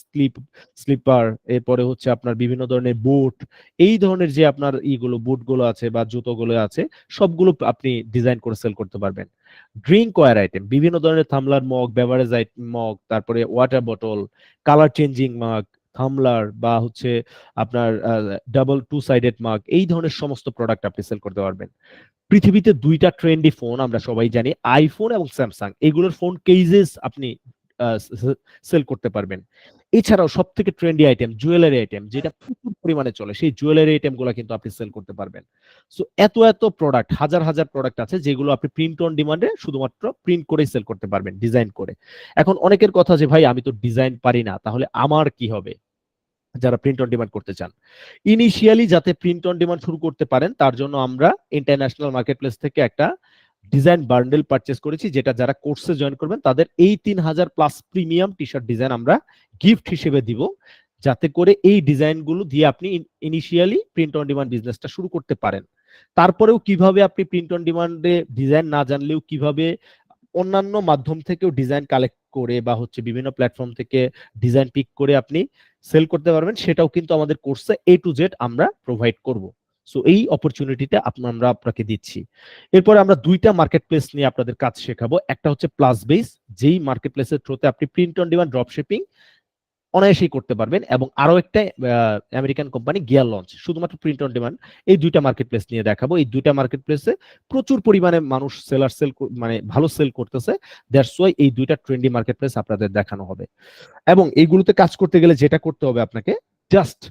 স্লিপার, এরপরে হচ্ছে আপনার বিভিন্ন ধরনের বুট, এই ধরনের যে আপনার ইগুলো বুটগুলো আছে বা জুতোগুলো আছে, সবগুলো আপনি ডিজাইন করে সেল করতে পারবেন। ড্রিঙ্ক ওয়্যার আইটেম, বিভিন্ন ধরনের থামলার মগ, বেভারেজ মগ, তারপরে ওয়াটার বোতল, কালার চেঞ্জিং মাগ, থামলার বা হচ্ছে আপনার ডাবল টু সাইডেড মাগ, এই ধরনের সমস্ত প্রোডাক্ট আপনি সেল করতে পারবেন। পৃথিবীতে দুইটা ট্রেন্ডি ফোন আমরা সবাই জানি, আইফোন এবং স্যামসাং, এগুলোর ফোন কেজেস আপনি সেল করতে পারবেন। এছাড়াও সব থেকে ট্রেন্ডি আইটেম জুয়েলারি আইটেম যেটা প্রচুর পরিমাণে চলে, সেই জুয়েলারি আইটেম গুলো কিন্তু আপনি সেল করতে পারবেন। সো এত এত প্রোডাক্ট, হাজার হাজার প্রোডাক্ট আছে যেগুলো আপনি প্রিন্ট অন ডিমান্ডে শুধুমাত্র প্রিন্ট করেই সেল করতে পারবেন, ডিজাইন করে। এখন অনেকের কথা যে ভাই আমি তো ডিজাইন পারি না, তাহলে আমার কি হবে? যারা প্রিন্ট অন ডিমান্ড করতে চান, ইনিশিয়ালি যাতে প্রিন্ট অন ডিমান্ড শুরু করতে পারেন তার জন্য আমরা ইন্টারন্যাশনাল মার্কেট প্লেস থেকে একটা ডিজাইন বান্ডেল পারচেস করেছি, যেটা যারা কোর্সে জয়েন করবেন তাদের এই 3000 plus premium T shirt design আমরা গিফট হিসেবে দিব, যাতে করে এই ডিজাইনগুলো দিয়ে আপনি ইনিশিয়ালি প্রিন্ট অন ডিমান্ড বিজনেসটা শুরু করতে পারেন। তারপরেও কিভাবে আপনি প্রিন্ট অন ডিমান্ডে ডিজাইন না জানলেও কিভাবে অন্যান্য মাধ্যম থেকেও ডিজাইন কালেক্ট করে বা হচ্ছে বিভিন্ন প্ল্যাটফর্ম থেকে ডিজাইন পিক করে আপনি সেল করতে পারবেন, সেটাও কিন্তু আমাদের কোর্সে A to Z আমরা প্রোভাইড করব। সো এই অপরচুনিটিটা আমরা আপনাকে দিচ্ছি। এরপরে আমরা দুইটা মার্কেট প্লেস নিয়ে আপনাদের কাজ শেখাবো। একটা হচ্ছে প্লাস বেস, যেই মার্কেট প্লেসের থ্রুতে আপনি print on demand drop shipping অনায়াসেই করতে পারবেন, এবং আরো একটা আমেরিকান কোম্পানি গিয়ার লঞ্চ, শুধুমাত্র প্রিন্ট অন ডিমান্ড। এই দুইটা মার্কেট প্লেস নিয়ে দেখাবো। এই দুইটা মার্কেট প্লেসে প্রচুর পরিমাণে মানুষ সেল মানে ভালো সেল করতেছে, দ্যাটস ওয়াই এই দুইটা ট্রেন্ডি মার্কেট প্লেস আপনাদের দেখানো হবে। এবং এইগুলোতে কাজ করতে গেলে যেটা করতে হবে আপনাকে, জাস্ট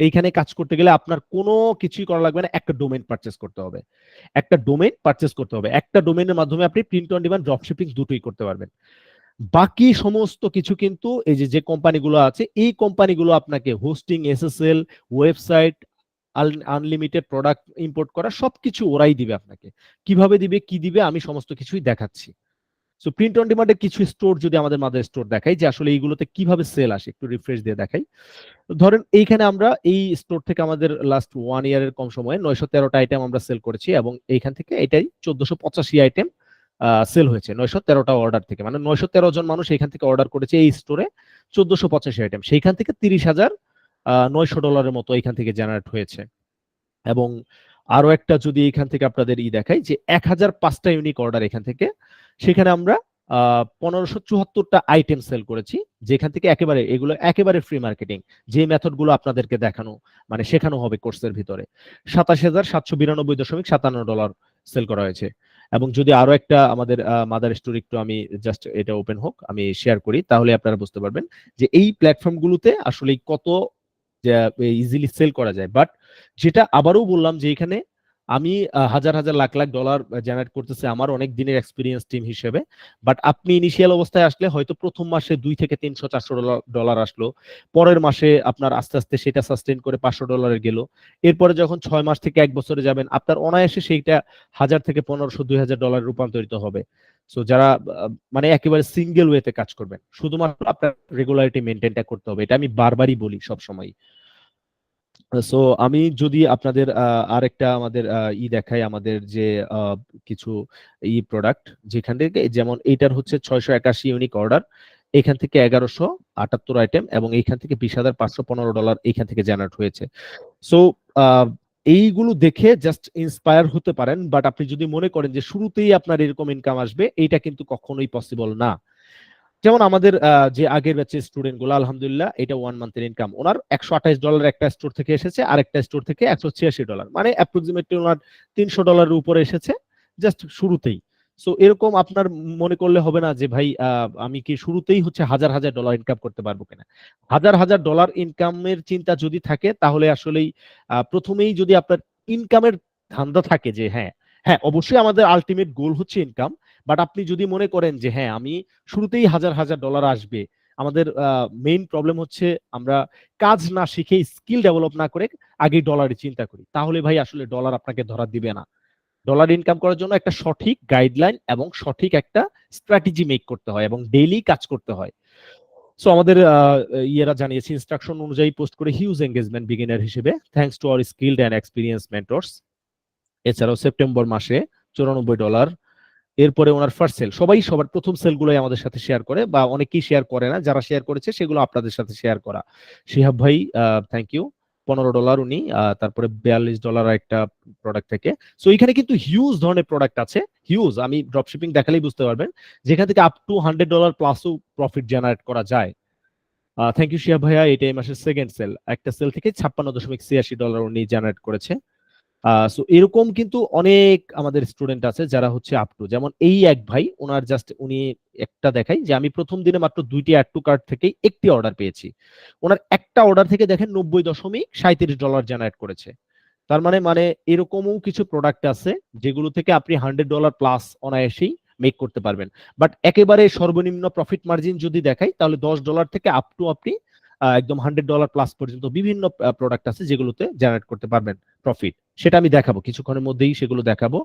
এইখানে কাজ করতে গেলে আপনার কোনো কিছুই করা লাগবে না, একটা ডোমেইন পারচেস করতে হবে। একটা ডোমেইন পারচেস করতে হবে, একটা ডোমেইনের মাধ্যমে আপনি print on demand drop shipping দুটোই করতে পারবেন। বাকি সমস্ত কিছু কিন্তু এই যে কোম্পানিগুলো আছে, এই কোম্পানিগুলো আপনাকে hosting, SSL, website, unlimited product import করা সবকিছু ওরাই দিবে আপনাকে। কিভাবে দিবে, কি দিবে, আমি সমস্ত কিছুই দেখাচ্ছি। সো প্রিন্ট অন ডিমান্ডের কিছু স্টোর যদি আমাদের মাদার স্টোর দেখাই, যে আসলে এইগুলোতে কিভাবে সেল আসে, একটু রিফ্রেশ দিয়ে দেখাই। ধরেন এইখানে আমরা এই স্টোর থেকে আমাদের লাস্ট 1 ইয়ারের কম সময়ে 913টা আইটেম আমরা সেল করেছি, এবং এইখান থেকে এটাই 1485 আইটেম সেল হয়েছে 913টা অর্ডার থেকে। মানে 913 জন মানুষ এখান থেকে অর্ডার করেছে এই স্টোরে 1485 আইটেম, সেইখান থেকে $30,900 মতো এখান থেকে জেনারেট হয়েছে। এবং আরো একটা যদি এখান থেকে আপনাদের দেখাই, যে 1005টা ইউনিক অর্ডার এখান থেকে, সেখানে আমরা 1574টা আইটেম সেল করেছি, যেখান থেকে একেবারে ফ্রি মার্কেটিং, যে মেথড গুলো আপনাদেরকে দেখানো মানে শেখানো হবে কোর্সের ভিতরে, $27,792.57 সেল করা হয়েছে। এবং যদি আরো একটা আমাদের মাদার স্টোরি একটু আমি জাস্ট এটা ওপেন হোক, আমি শেয়ার করি, তাহলে আপনারা বুঝতে পারবেন যে এই প্ল্যাটফর্ম গুলোতে আসলে কত ইজিলি সেল করা যায়। বাট যেটা আবারও বললাম যে এখানে আমি হাজার হাজার লাখ লাখ ডলার জেনারেট করতেছে আমার অনেক দিনের এক্সপিরিয়েন্স টিম হিসেবে। বাট আপনি ইনিশিয়াল অবস্থায় আসলে হয়তো প্রথম মাসে $200 থেকে $300 আসলো, পরের মাসে আপনার আস্তে আস্তে সেটা সাস্টেন করে $500 গেল, এরপরে যখন 6 মাস থেকে 1 বছরে যাবেন আপনার অনায়াসে সেইটা 1000 থেকে 1500 $2000 রূপান্তরিত হবে। সো যারা মানে একেবারে সিঙ্গেল ওয়েতে কাজ করবেন, শুধুমাত্র আপনার রেগুলারিটি মেনটেনটা করতে হবে, এটা আমি বারবারই বলি সবসময়। সো আমি যদি আপনাদের আরেকটা আমাদের দেখাই, আমাদের যে কিছু প্রোডাক্ট, যেখান থেকে যেমন এইটার হচ্ছে 681 ইউনিক অর্ডার, এখান থেকে 1178 আইটেম, এবং এইখান থেকে $20,515 এইখান থেকে জেনারেট হয়েছে। সো এইগুলো দেখে জাস্ট ইন্সপায়ার হতে পারেন, বাট আপনি যদি মনে করেন যে শুরুতেই আপনার এরকম ইনকাম আসবে, এইটা কিন্তু কখনোই পসিবল না। যেমন আমাদের যে আগের ব্যাচের স্টুডেন্ট গুলো, আলহামদুলিল্লাহ এটা 1 মান্থের ইনকাম ওনার $128 একটা স্টোর থেকে এসেছে, আরেকটা স্টোর থেকে $186, মানে অ্যাপ্রক্সিমেটলি ওনার $300 উপরে এসেছে জাস্ট শুরুতেই। সো এরকম আপনার মনে করলে হবে না যে ভাই আমি কি শুরুতেই হচ্ছে হাজার হাজার ডলার ইনকাম করতে পারবো কিনা। হাজার হাজার ডলার ইনকামের চিন্তা যদি থাকে, তাহলে আসলেই প্রথমেই যদি আপনার ইনকামের ধান্দা থাকে যে হ্যাঁ হ্যাঁ অবশ্যই আমাদের আলটিমেট গোল হচ্ছে ইনকাম, বাট আপনি যদি মনে করেন যে হ্যাঁ আমি শুরুতেই হাজার হাজার ডলার আসবে, আমাদের মেইন প্রবলেম হচ্ছে আমরা কাজ না শিখে, স্কিল ডেভেলপ না করে আগেই ডলারের চিন্তা করি, তাহলে ভাই আসলে ডলার আপনাকে ধরা দিবে না। ডলার ইনকাম করার জন্য একটা সঠিক গাইডলাইন এবং সঠিক একটা স্ট্র্যাটেজি মেক করতে হয়, এবং ডেইলি কাজ করতে হয়। সো আমাদের ইয়েরা জানিয়েছে ইনস্ট্রাকশন অনুযায়ী পোস্ট করে হিউজ এঙ্গেজমেন্ট বিগিনার হিসেবে, thanks to our skilled and experience mentors. এছাড়াও সেপ্টেম্বর মাসে $94। এরপরে ওনার ফার্স্ট সেল, সবার প্রথম সেলগুলোই আমাদের সাথে শেয়ার করে, বা অনেকেই শেয়ার করে না, যারা শেয়ার করেছে সেগুলো আপনাদের সাথে শেয়ার করা। শিহাব ভাই থ্যাংক ইউ, $15 উনি, তারপরে $42 একটা প্রোডাক্ট থেকে। সো এখানে কিন্তু হিউজ ধরনের প্রোডাক্ট আছে, হিউজ, আমি ড্রপশিপিং দেখালেই বুঝতে পারবেন, যেখান থেকে আপ টু $100 প্লাসও প্রফিট জেনারেট করা যায়। থ্যাংক ইউ শিহাব ভাইয়া, এটা এই মাসের সেকেন্ড সেল, একটা সেল থেকে $56.86 উনি জেনারেট করেছে। সো এরকম কিন্তু অনেক আমাদের স্টুডেন্ট আছে যারা হচ্ছে আপ টু, যেমন এই এক ভাই, ওনার জাস্ট উনি একটা দেখাই যে আমি প্রথম দিনে মাত্র 2টি অ্যাড টু কার্ট থেকে একটি অর্ডার পেয়েছি। ওনার একটা অর্ডার থেকে দেখেন $90.37 জেনারেট করেছে। তার মানে এরকমও কিছু প্রোডাক্ট আছে যেগুলো থেকে আপনি $100 প্লাস অনায়াসেই মেক করতে পারবেন। বাট একেবারে সর্বনিম্ন প্রফিট মার্জিন যদি দেখাই তাহলে $10 থেকে আপ টু আপনি একদম $100 প্লাস পর্যন্ত বিভিন্ন প্রোডাক্ট আছে যেগুলোতে জেনারেট করতে পারবেন প্রফিট। সেটা আমি দেখাবো কিছুক্ষণের মধ্যেই, সেগুলো দেখাবো।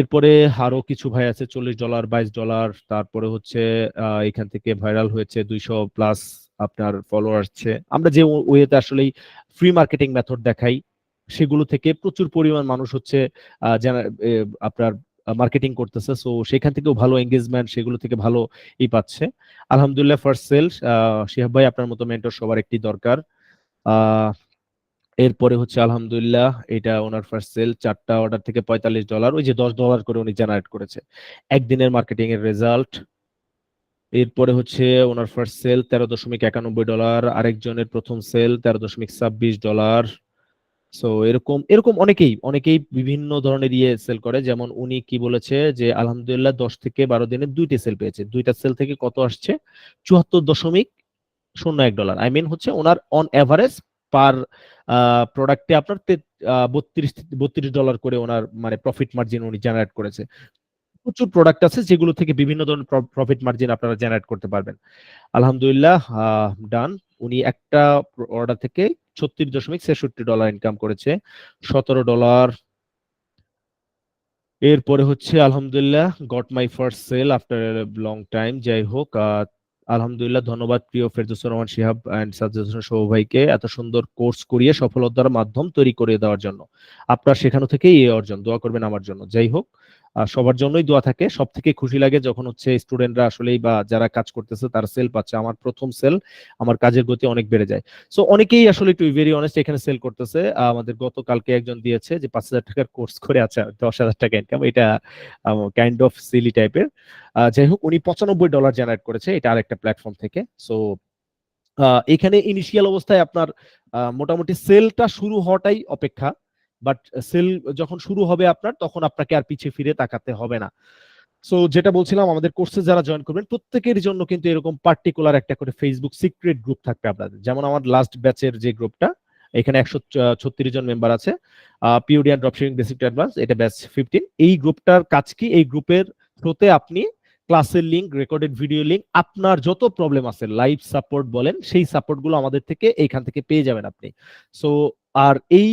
এরপরে আরো কিছু ভাই আছে $40, $22, তারপরে হচ্ছে এখান থেকে ভাইরাল হয়েছে 200 প্লাস আপনার ফলোয়ার আছে। আমরা যে ওয়েতে আসলে ফ্রি মার্কেটিং মেথড দেখাই সেগুলো থেকে প্রচুর পরিমাণ মানুষ হচ্ছে আপনার মার্কেটিং করতেছে, সো সেখান থেকেও ভালো এঙ্গেজমেন্ট, সেগুলো থেকে ভালো পাচ্ছে আলহামদুলিল্লাহ। ফার্স্ট সেল, শিহাব ভাই আপনার মতো মেন্টর সবার একটি দরকার। আহ এরপরে হচ্ছে আলহামদুলিল্লাহ এটা ওনার ফার্স্ট সেল, 4টা অর্ডার থেকে $45, ওই যে $10 করে উনি জেনারেট করেছে একদিনের মার্কেটিং এর রেজাল্ট। এরপরে হচ্ছে ওনার ফার্স্ট সেল $13.91, আরেকজনের প্রথম সেল $13.26। সো এরকম এরকম অনেকেই বিভিন্ন ধরনের সেল করে। যেমন উনি কি বলেছে যে আলহামদুলিল্লাহ 10 থেকে 12 দিনে 2টি সেল পেয়েছে, 2টা সেল থেকে কত আসছে $74.01। আই মিন হচ্ছে ওনার অন এভারেজ পার প্রোডাক্টে আপনার $32 করে ওনার মানে প্রফিট মার্জিন উনি জেনারেট করেছে। প্রচুর প্রোডাক্ট আছে যেগুলো থেকে বিভিন্ন ধরনের প্রফিট মার্জিন আপনারা জেনারেট করতে পারবেন। আলহামদুলিল্লাহ ডান। উনি একটা অর্ডার থেকে $36.63 ইনকাম করেছে, $17। এরপরে হচ্ছে আলহামদুলিল্লাহ got my first sale after long time. যাই হোক আলহামদুলিল্লাহ ধন্যবাদ প্রিয় ফেরদৌসুর রহমান শিহাব অ্যান্ড সাজ্জাদ হোসেন শোভ ভাইকে এত সুন্দর কোর্স করিয়ে সফলতার মাধ্যম তৈরি করে দেওয়ার জন্য। আপনার শেখানো থেকেই এই অর্জন, দোয়া করবেন আমার জন্য। যাই হোক সবার জন্যই দোয়া থাকে। সব থেকে খুশি লাগে যখন হচ্ছে স্টুডেন্টরা আসলেই বা যারা কাজ করতেছে তারা সেল পাচ্ছে। আমার প্রথম সেল, আমার কাজের গতি অনেক বেড়ে যায়। সো অনেকেই আসলে টু ভেরি অনেস্ট এখানে সেল করতেছে। আমাদের গতকালকে একজন দিয়েছে যে 5,000 টাকার কোর্স করে আছে 10,000 টাকা ইনকাম, এটা কাইন্ড অফ সিলি টাইপের। যাই হোক উনি $95 জেনারেট করেছে এটা আরেকটা প্ল্যাটফর্ম থেকে। সো এখানে ইনিশিয়াল অবস্থায় আপনার মোটামুটি সেলটা শুরু হওয়াটাই অপেক্ষা, বাট সেল যখন শুরু হবে আপনার তখন আপনাকে আর পিছিয়ে ফিরে তাকাতে হবে না। সো যেটা বলছিলাম, আমাদের কোর্সে যারা জয়েন করবেন প্রত্যেকের জন্য কিন্তু এরকম পার্টিকুলার একটা করে ফেসবুক সিক্রেট গ্রুপ থাকবে আপনাদের। যেমন আমার লাস্ট ব্যাচের যে গ্রুপটা, এখানে 136 জন মেম্বার আছে, POD and dropshipping basic to advance, এটা ব্যাচ 15। এই গ্রুপটার কাজ কি, এই গ্রুপের থ্রুতে আপনি ক্লাসের লিঙ্ক, রেকর্ডেড ভিডিও লিঙ্ক, আপনার যত প্রবলেম আছে লাইভ সাপোর্ট বলেন, সেই সাপোর্টগুলো আমাদের থেকে এইখান থেকে পেয়ে যাবেন আপনি। সো আর এই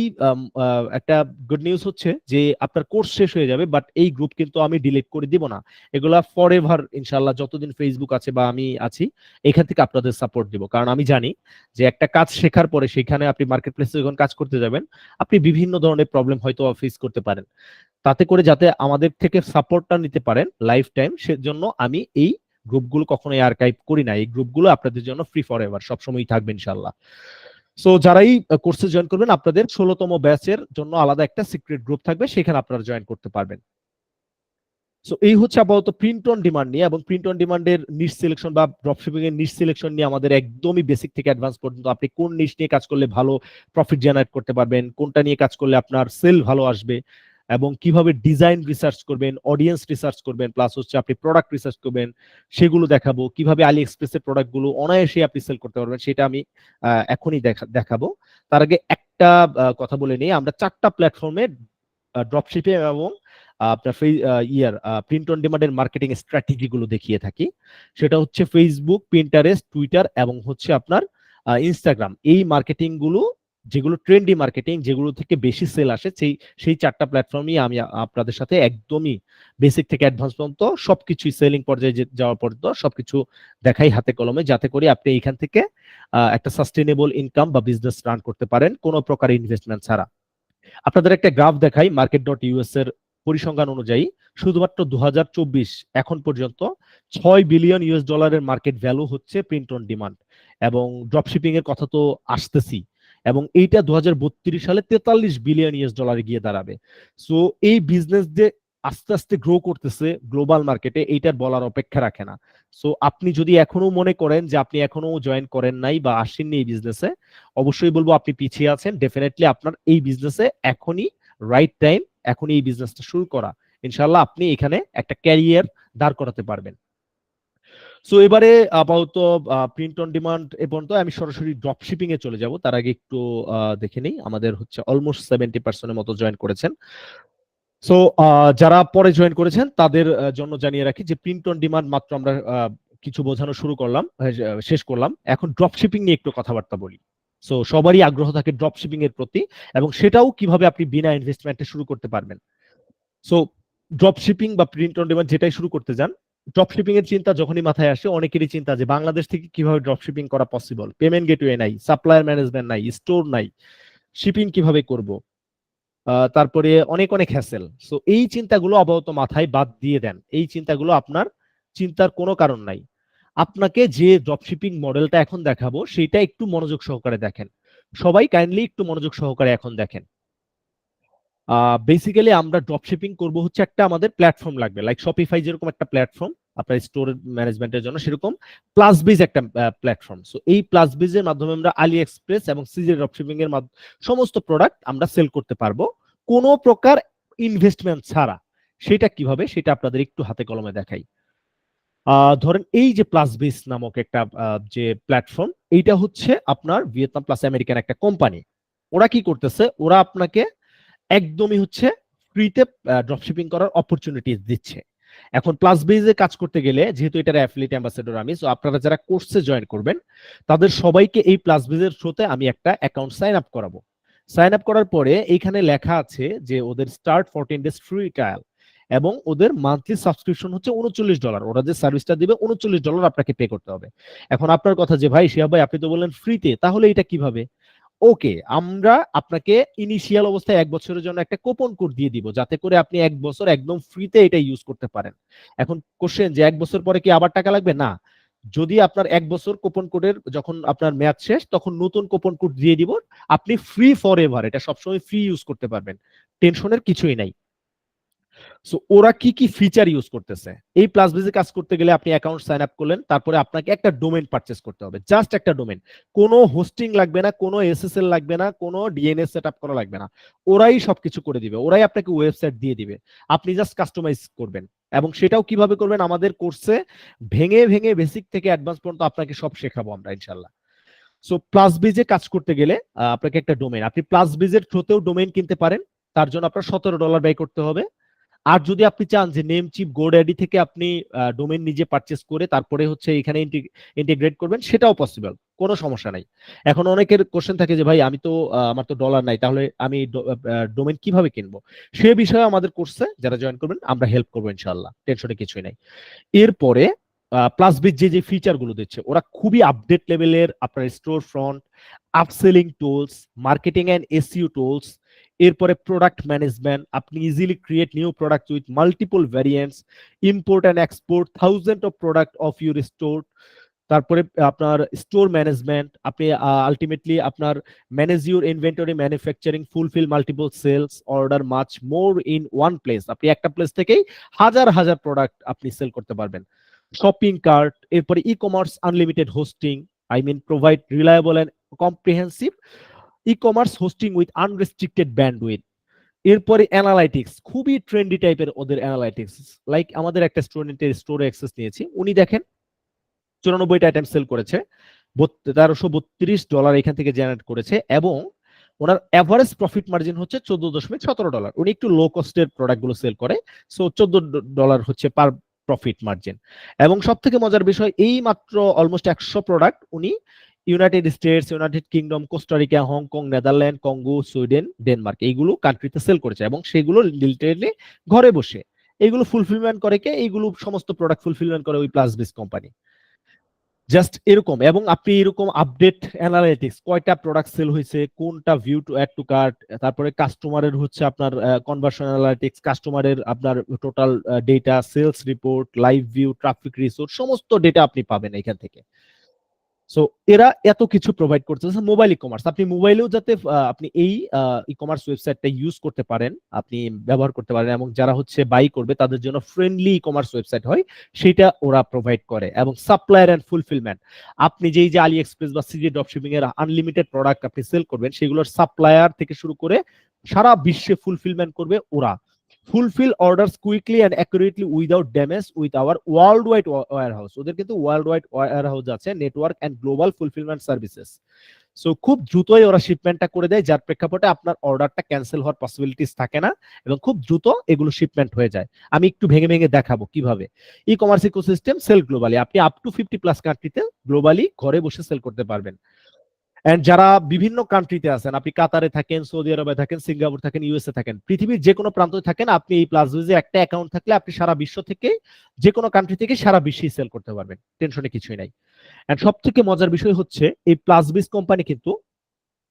একটা গুড নিউজ হচ্ছে যে আপনার কোর্স শেষ হয়ে যাবে, বাট এই গ্রুপ কিন্তু আমি ডিলিট করে দিব না। এগুলা ফর এভার ইনশাল্লাহ যতদিন ফেসবুক আছে বা আমি আছি এখান থেকে আপনাদের সাপোর্ট দিব। কারণ আমি জানি যে একটা কাজ শেখার পরে সেখানে আপনি মার্কেট প্লেসে যখন কাজ করতে যাবেন আপনি বিভিন্ন ধরনের প্রবলেম হয়তো ফেস করতে পারেন। তাতে করে যাতে আমাদের থেকে সাপোর্টটা নিতে পারেন লাইফ টাইম, সেজন্য আমি এই গ্রুপগুলো কখনোই আর্কাইভ করি না। এই গ্রুপগুলো আপনাদের জন্য ফ্রি ফর এভার সবসময় থাকবে ইনশাল্লাহ। সো যারাই কোর্সে জয়েন করবেন আপনাদের 16তম ব্যাচের জন্য আলাদা একটা সিক্রেট গ্রুপ থাকবে, সেখানে আপনারা জয়েন করতে পারবেন। সো এই হচ্ছে আপাতত প্রিন্ট অন ডিমান্ড নিয়ে, এবং প্রিন্ট অন ডিমান্ডের নিশ সিলেকশন বা ড্রপশিপিং এর নিশ সিলেকশন নিয়ে আমাদের একদমই বেসিক থেকে অ্যাডভান্স পর্যন্ত আপনি কোন নিশ নিয়ে কাজ করলে ভালো প্রফিট জেনারেট করতে পারবেন, কোনটা নিয়ে কাজ করলে আপনার সেল ভালো আসবে, এবং কিভাবে ডিজাইন রিসার্চ করবেন, অডিয়েন্স রিসার্চ করবেন, প্লাস হচ্ছে আপনি প্রোডাক্ট রিসার্চ করবেন, সেগুলো দেখাবো। কিভাবে আলি এক্সপ্রেসের প্রোডাক্টগুলো অনায়াসে আপনি সেল করতে পারবেন সেটা আমি এখনই দেখাবো। তার আগে একটা কথা বলে নিই, আমরা 4টা প্ল্যাটফর্মে ড্রপশিপিং এবং আপনার প্রিন্ট অন ডিমান্ডের মার্কেটিং স্ট্র্যাটেজি গুলো দেখিয়ে থাকি। সেটা হচ্ছে ফেসবুক, পিন্টারেস্ট, টুইটার এবং হচ্ছে আপনার ইনস্টাগ্রাম। এই মার্কেটিং গুলো যেগুলো ট্রেন্ডি মার্কেটিং, যেগুলো থেকে বেশি সেল আসে, সেই 4টা প্ল্যাটফর্মই আমি আপনাদের সাথে একদমই বেসিক থেকে অ্যাডভান্স পর্যন্ত সবকিছু সেলিং পর্যায়ে যাওয়া পর্যন্ত সবকিছু দেখাই হাতে কলমে, যাতে করে আপনি এখান থেকে একটা সাস্টেনেবল ইনকাম বা বিজনেস রান করতে পারেন কোনো প্রকার ইনভেস্টমেন্ট ছাড়া। আপনাদের একটা গ্রাফ দেখাই, মার্কেট.ইউএস এর পরিসংখ্যান অনুযায়ী শুধুমাত্র 2024 এখন পর্যন্ত $6 বিলিয়ন মার্কেট ভ্যালু হচ্ছে প্রিন্ট অন ডিমান্ড, এবং ড্রপশিপিং এর কথা তো আসতেছি, এবং এইটা 2032 সালে $43 বিলিয়ন গিয়ে দাঁড়াবে। সো এই বিজনেস যে আস্তে আস্তে গ্রো করতেছে গ্লোবাল মার্কেটে, এইটার বলার অপেক্ষা রাখে না। সো আপনি যদি এখনো মনে করেন যে আপনি এখনো জয়েন করেন নাই বা আসেননি এই বিজনেসে, অবশ্যই বলবো আপনি পিছিয়ে আছেন। ডেফিনেটলি আপনার এই বিজনেসে এখনই রাইট টাইম, এখনই এই বিজনেসটা শুরু করা। ইনশাল্লাহ আপনি এখানে একটা ক্যারিয়ার দাঁড় করাতে পারবেন। সো এবারে আপাতত প্রিন্ট অন ডিমান্ড এ পর্যন্ত, আমি সরাসরি ড্রপ শিপিং এ চলে যাব। তার আগে একটু দেখে নেই, আমাদের হচ্ছে অলমোস্ট 70% মতো জয়েন করেছেন। সো যারা পরে জয়েন করেছেন তাদের জন্য জানিয়ে রাখি যে প্রিন্ট অন ডিমান্ড মাত্র আমরা কিছু বোঝানো শুরু করলাম, শেষ করলাম। এখন ড্রপ শিপিং নিয়ে একটু কথাবার্তা বলি। সো সবারই আগ্রহ থাকে ড্রপ শিপিং এর প্রতি, এবং সেটাও কিভাবে আপনি বিনা ইনভেস্টমেন্টে শুরু করতে পারবেন। সো ড্রপ শিপিং বা প্রিন্ট অন ডিমান্ড যেটাই শুরু করতে যান, ড্রপ শিপিং এর চিন্তা যখনই মাথায় আসে, অনেকেরই চিন্তা যে বাংলাদেশ থেকে কিভাবে ড্রপ শিপিং করা পসিবল, পেমেন্ট গেটওয়ে নাই, সাপ্লায়ার ম্যানেজমেন্ট নাই, স্টোর নাই, শিপিং কিভাবে করব, তারপরে অনেক অনেক হ্যাসেল। সো এই চিন্তাগুলো আপাতত মাথায় বাদ দিয়ে দেন, এই চিন্তাগুলো আপনার চিন্তার কোনো কারণ নাই। আপনাকে যে ড্রপশিপিং মডেলটা এখন দেখাবো সেটা একটু মনোযোগ সহকারে দেখেন। সবাই কাইন্ডলি একটু মনোযোগ সহকারে এখন দেখেন। বেসিক্যালি আমরা ড্রপশিপিং করব হচ্ছে একটা আমাদের প্ল্যাটফর্ম লাগবে, লাইক শপিফাই যেরকম একটা প্ল্যাটফর্ম আপনার স্টোর ম্যানেজমেন্টের জন্য, সেরকম প্লাস বিজ একটা প্ল্যাটফর্ম। সো এই প্লাস বিজের মাধ্যমে আমরা আলি এক্সপ্রেস এবং সিজি ড্রপশিপিং এর সমস্ত প্রোডাক্ট আমরা সেল করতে পারবো কোনো প্রকার ইনভেস্টমেন্ট ছাড়া। সেটা কিভাবে, সেটা আপনাদের একটু হাতে কলমে দেখাই। ধরেন এই যে প্লাস বিজ নামক একটা যে প্ল্যাটফর্ম, এইটা হচ্ছে আপনার ভিয়েতনাম প্লাস আমেরিকান একটা কোম্পানি। ওরা কি করতেছে, ওরা আপনাকে একদমই হচ্ছে ফ্রিতে ড্রপশিপিং করার অপরচুনিটি দিচ্ছে। এখন প্লাস বেজে কাজ করতে গেলে, যেহেতু এটার অ্যাফিলিয়েট অ্যাম্বাসেডর আমি, সো আপনারা যারা কোর্সে জয়েন করবেন তাদের সবাইকে এই প্লাস বেজের থ্রুতে আমি একটা অ্যাকাউন্ট সাইন আপ করাবো। সাইন আপ করার পরে এইখানে লেখা আছে যে ওদের স্টার্ট 14 ডেজ ফ্রি ট্রায়াল, এবং ওদের মান্থলি সাবস্ক্রিপশন হচ্ছে $39। ওরা যে সার্ভিসটা দিবে $39 আপনাকে পে করতে হবে। এখন আপনার কথা যে ভাই শিহাব ভাই আপনি তো বললেন ফ্রিতে, তাহলে এটা কিভাবে? ওকে, আমরা আপনাকে ইনিশিয়াল অবস্থায় 1 বছরের জন্য একটা কুপন কোড দিয়ে দিব, যাতে করে আপনি 1 বছর একদম ফ্রিতে এটা ইউজ করতে পারেন। এখন কোশ্চেন যে 1 বছর পরে কি আবার টাকা লাগবে? না, যদি আপনার 1 বছর কুপন কোডের যখন আপনার মেয়াদ শেষ, তখন নতুন কুপন কোড দিয়ে দিব, আপনি ফ্রি ফর এভার এটা সবসময় ফ্রি ইউজ করতে পারবেন, টেনশনের কিছুই নাই। সো ওরা কি কি ফিচার ইউজ করতেছে, এই প্লাস বেজে কাজ করতে গেলে আপনি অ্যাকাউন্ট সাইন আপ করলেন, তারপরে আপনাকে একটা ডোমেন পারচেজ করতে হবে, জাস্ট একটা ডোমেন। কোনো হোস্টিং লাগবে না, কোনো এসএসএল লাগবে না, কোনো ডিএনএস সেটআপ করা লাগবে না, ওরাই সবকিছু করে দিবে, ওরাই আপনাকে ওয়েবসাইট দিয়ে দিবে, আপনি জাস্ট কাস্টমাইজ করবেন। এবং সেটাও কিভাবে করবেন, আমাদের কোর্সে ভেঙে ভেঙে বেসিক থেকে অ্যাডভান্স পর্যন্ত আপনাকে সব শেখাবো আমরা ইনশাল্লাহ। সো প্লাস বেজে কাজ করতে গেলে আপনাকে একটা ডোমেন, আপনি প্লাস বেজের থ্রুতেও ডোমেন কিনতে পারেন, তার জন্য আপনার $17 ব্যয় করতে হবে। আর যদি আপনি চান যে নেম চিপ গোড্যাডি থেকে আপনি ডোমেন নিজে পারচেস করে তারপরে হচ্ছে এখানে ইন্টিগ্রেট করবেন, সেটাও পসিবল, কোনো সমস্যা নাই। এখন অনেকের কোশ্চেন থাকে যে ভাই আমি তো আমার তো ডলার নাই, তাহলে আমি ডোমেন কিভাবে কিনবো? সে বিষয়ে আমাদের কোর্সে যারা জয়েন করবেন আমরা হেল্প করবো ইনশাআল্লাহ, টেনশনে কিছুই নাই। এরপরে প্লাস বিট যে যে ফিচার গুলো দিচ্ছে, ওরা খুবই আপডেট লেভেলের আপনার store front, upselling tools, marketing and SEO tools, এরপরে প্রোডাক্ট ম্যানেজমেন্ট, আপনি easily create new product with multiple variants, import and export thousand of product of your store, তারপরে আপনার স্টোর ম্যানেজমেন্ট, আপনি আলটিমেটলি আপনার manage your inventory, manufacturing, fulfil multiple sales order, much more in one place, আপনি একটা প্লেস থেকেই হাজার হাজার প্রোডাক্ট আপনি সেল করতে পারবেন। শপিং কার্ট, এরপরে e commerce, unlimited hosting, I mean provide reliable and comprehensive e commerce hosting with unrestricted bandwidth. এরপরে অ্যানালাইটিক্স, খুবই ট্রেন্ডি টাইপের ওদের অ্যানালাইটিক্স, লাইক আমাদের একটা স্টুডেন্টের স্টোরে অ্যাক্সেস নিয়েছি, উনি দেখেন 94টা আইটেম সেল করেছে, $1332 এখান থেকে জেনারেট করেছে, এবং ওনার এভারেজ প্রফিট মার্জিন হচ্ছে $14.17। উনি একটু লো কস্টের প্রোডাক্ট গুলো সেল করে, সো $14 হচ্ছে পার প্রফিট মার্জিন। এবং সব থেকে মজার বিষয়, এই মাত্র অলমোস্ট 100 প্রোডাক্ট উনি United states, United kingdom, Costa Rica, Hong Kong, Netherland, Congo, Sweden, Denmark এইগুলো কান্ট্রিতে সেল করেছে, এবং সেগুলো লিটারেলি ঘরে বসে এইগুলো ফুলফিলমেন্ট করে কে, এইগুলো সমস্ত প্রোডাক্ট ফুলফিলমেন্ট করে ওই প্লাস বিজ কোম্পানি। জাস্ট এরকম, এবং আপনি এরকম আপডেট অ্যানালাইটিক্স, কয়টা প্রোডাক্ট সেল হয়েছে, কোনটা view to add to cart, তারপরে কাস্টমারের হচ্ছে আপনার কনভার্সন অ্যানালাইটিক্স, কাস্টমারের আপনার total data, sales report, live view, traffic resource, সমস্ত ডেটা আপনি পাবেন এখান থেকে। সো এরা এত কিছু প্রোভাইড করতেছে মোবাইল ই কমার্স। আপনি মোবাইলেও যাতে আপনি এই ই কমার্স ওয়েবসাইটটা ইউজ করতে পারেন, আপনি ব্যবহার করতে পারেন, এবং যারা হচ্ছে বাই করবে তাদের জন্য ফ্রেন্ডলি ই কমার্স ওয়েবসাইট হয় সেটা ওরা প্রোভাইড করে। এবং সাপ্লায়ার এন্ড ফুলফিলমেন্ট, আপনি যেই যে আলি এক্সপ্রেস বা সিজি ড্রপশিপিং এর আনলিমিটেড প্রোডাক্ট আপনি সেল করবেন, সেগুলোর সাপ্লায়ার থেকে শুরু করে সারা বিশ্বে ফুলফিলমেন্ট করবে ওরা। Fulfil orders quickly and accurately without damage with our world wide warehouse. ওদের কিন্তু ওয়ার্ল্ড ওয়াইড ওয়্যারহাউস আছে, network and global fulfilment services. So খুব দ্রুতই ওরা শিপমেন্টটা করে দেয়, যার প্রেক্ষাপটে আপনার অর্ডারটা ক্যান্সেল হওয়ার পসিবিলিটিস থাকে না এবং খুব দ্রুত এগুলো শিপমেন্ট হয়ে যায়। আমি একটু ভেঙে ভেঙে দেখাবো কিভাবে। E commerce ecosystem sell globally, আপনি আপ টু 50+ কান্ট্রিতে গ্লোবালি ঘরে বসে সেল করতে পারবেন। এন্ড যারা বিভিন্ন কান্ট্রিতে আছেন, আপনি কাতারে থাকেন, সৌদি আরবে থাকেন, সিঙ্গাপুর থাকেন, ইউএসএ থাকেন, পৃথিবীর যে কোনো প্রান্তে থাকেন, আপনি এই প্লাসবিজে একটা অ্যাকাউন্ট থাকলে আপনি সারা বিশ্ব থেকে যে কোনো কান্ট্রি থেকে সারা বিশ্বে সেল করতে পারবেন, টেনশনে কিছুই নাই। এন্ড সব থেকে মজার বিষয় হচ্ছে এই প্লাসবিজ কোম্পানি কিন্তু,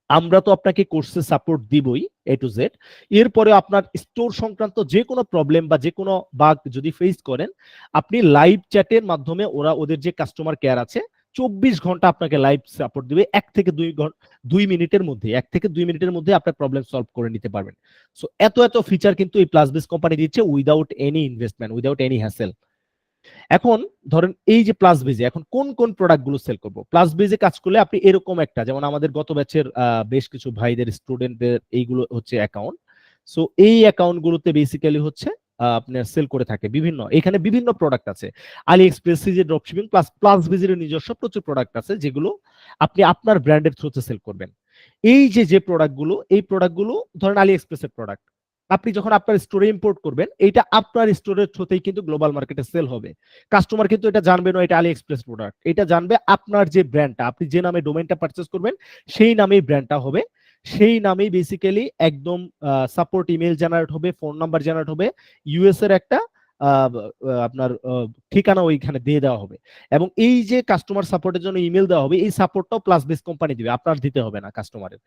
আমরা তো আপনাকে কোর্সে সাপোর্ট দিবই এ টু জেড, এরপরে আপনার স্টোর সংক্রান্ত যে কোনো প্রবলেম বা যে কোনো বাগ যদি ফেস করেন, আপনি লাইভ চ্যাটের মাধ্যমে ওদের যে কাস্টমার কেয়ার আছে 24 ঘন্টা আপনাকে লাইভ সাপোর্ট দিবে। 1 থেকে 2 মিনিটের মধ্যে আপনার প্রবলেম সলভ করে নিতে পারবেন। সো এত এত ফিচার কিন্তু এই প্লাসবিজ কোম্পানি দিচ্ছে without any investment, without any hassle. এখন ধরেন এই যে প্লাস বেজে এখন কোন কোন প্রোডাক্ট গুলো সেল করবো, প্লাস বেজে কাজ করলে আপনি এরকম একটা, যেমন আমাদের গত ব্যাচের বেশ কিছু ভাইদের স্টুডেন্টদের এইগুলো হচ্ছে অ্যাকাউন্ট। সো এই অ্যাকাউন্ট গুলোতে বেসিক্যালি হচ্ছে আপনার সেল করে থাকে বিভিন্ন, এখানে বিভিন্ন প্রোডাক্ট আছে। আলি এক্সপ্রেস যে ড্রপশিপিং প্লাস প্লাস বেজের নিজস্ব প্রচুর প্রোডাক্ট আছে যেগুলো আপনি আপনার ব্র্যান্ডের থ্রুতে সেল করবেন। এই যে প্রোডাক্টগুলো, এই প্রোডাক্টগুলো ধরেন আলি এক্সপ্রেসের প্রোডাক্ট, আপনি যখন আপনার স্টোরে ইম্পোর্ট করবেন, এটা আপনার স্টোরের থ্রুতেই কিন্তু গ্লোবাল মার্কেটে সেল হবে। কাস্টমার কিন্তু এটা জানবে না এটা আলি এক্সপ্রেস প্রোডাক্ট, এটা জানবে আপনার যে ব্র্যান্ডটা, আপনি যে নামে ডোমেইনটা পারচেজ করবেন সেই নামেই ব্র্যান্ডটা হবে, সেই নামেই বেসিক্যালি একদম সাপোর্ট ইমেল জেনারেট হবে, ফোন নাম্বার জেনারেট হবে, ইউএস এর একটা আপনার ঠিকানা ওইখানে দিয়ে দেওয়া হবে, এবং এই যে কাস্টমার সাপোর্টের জন্য ইমেল দেওয়া হবে, এই সাপোর্টটাও প্লাস বেস কোম্পানি দিবে, আপনার দিতে হবে না কাস্টমারের।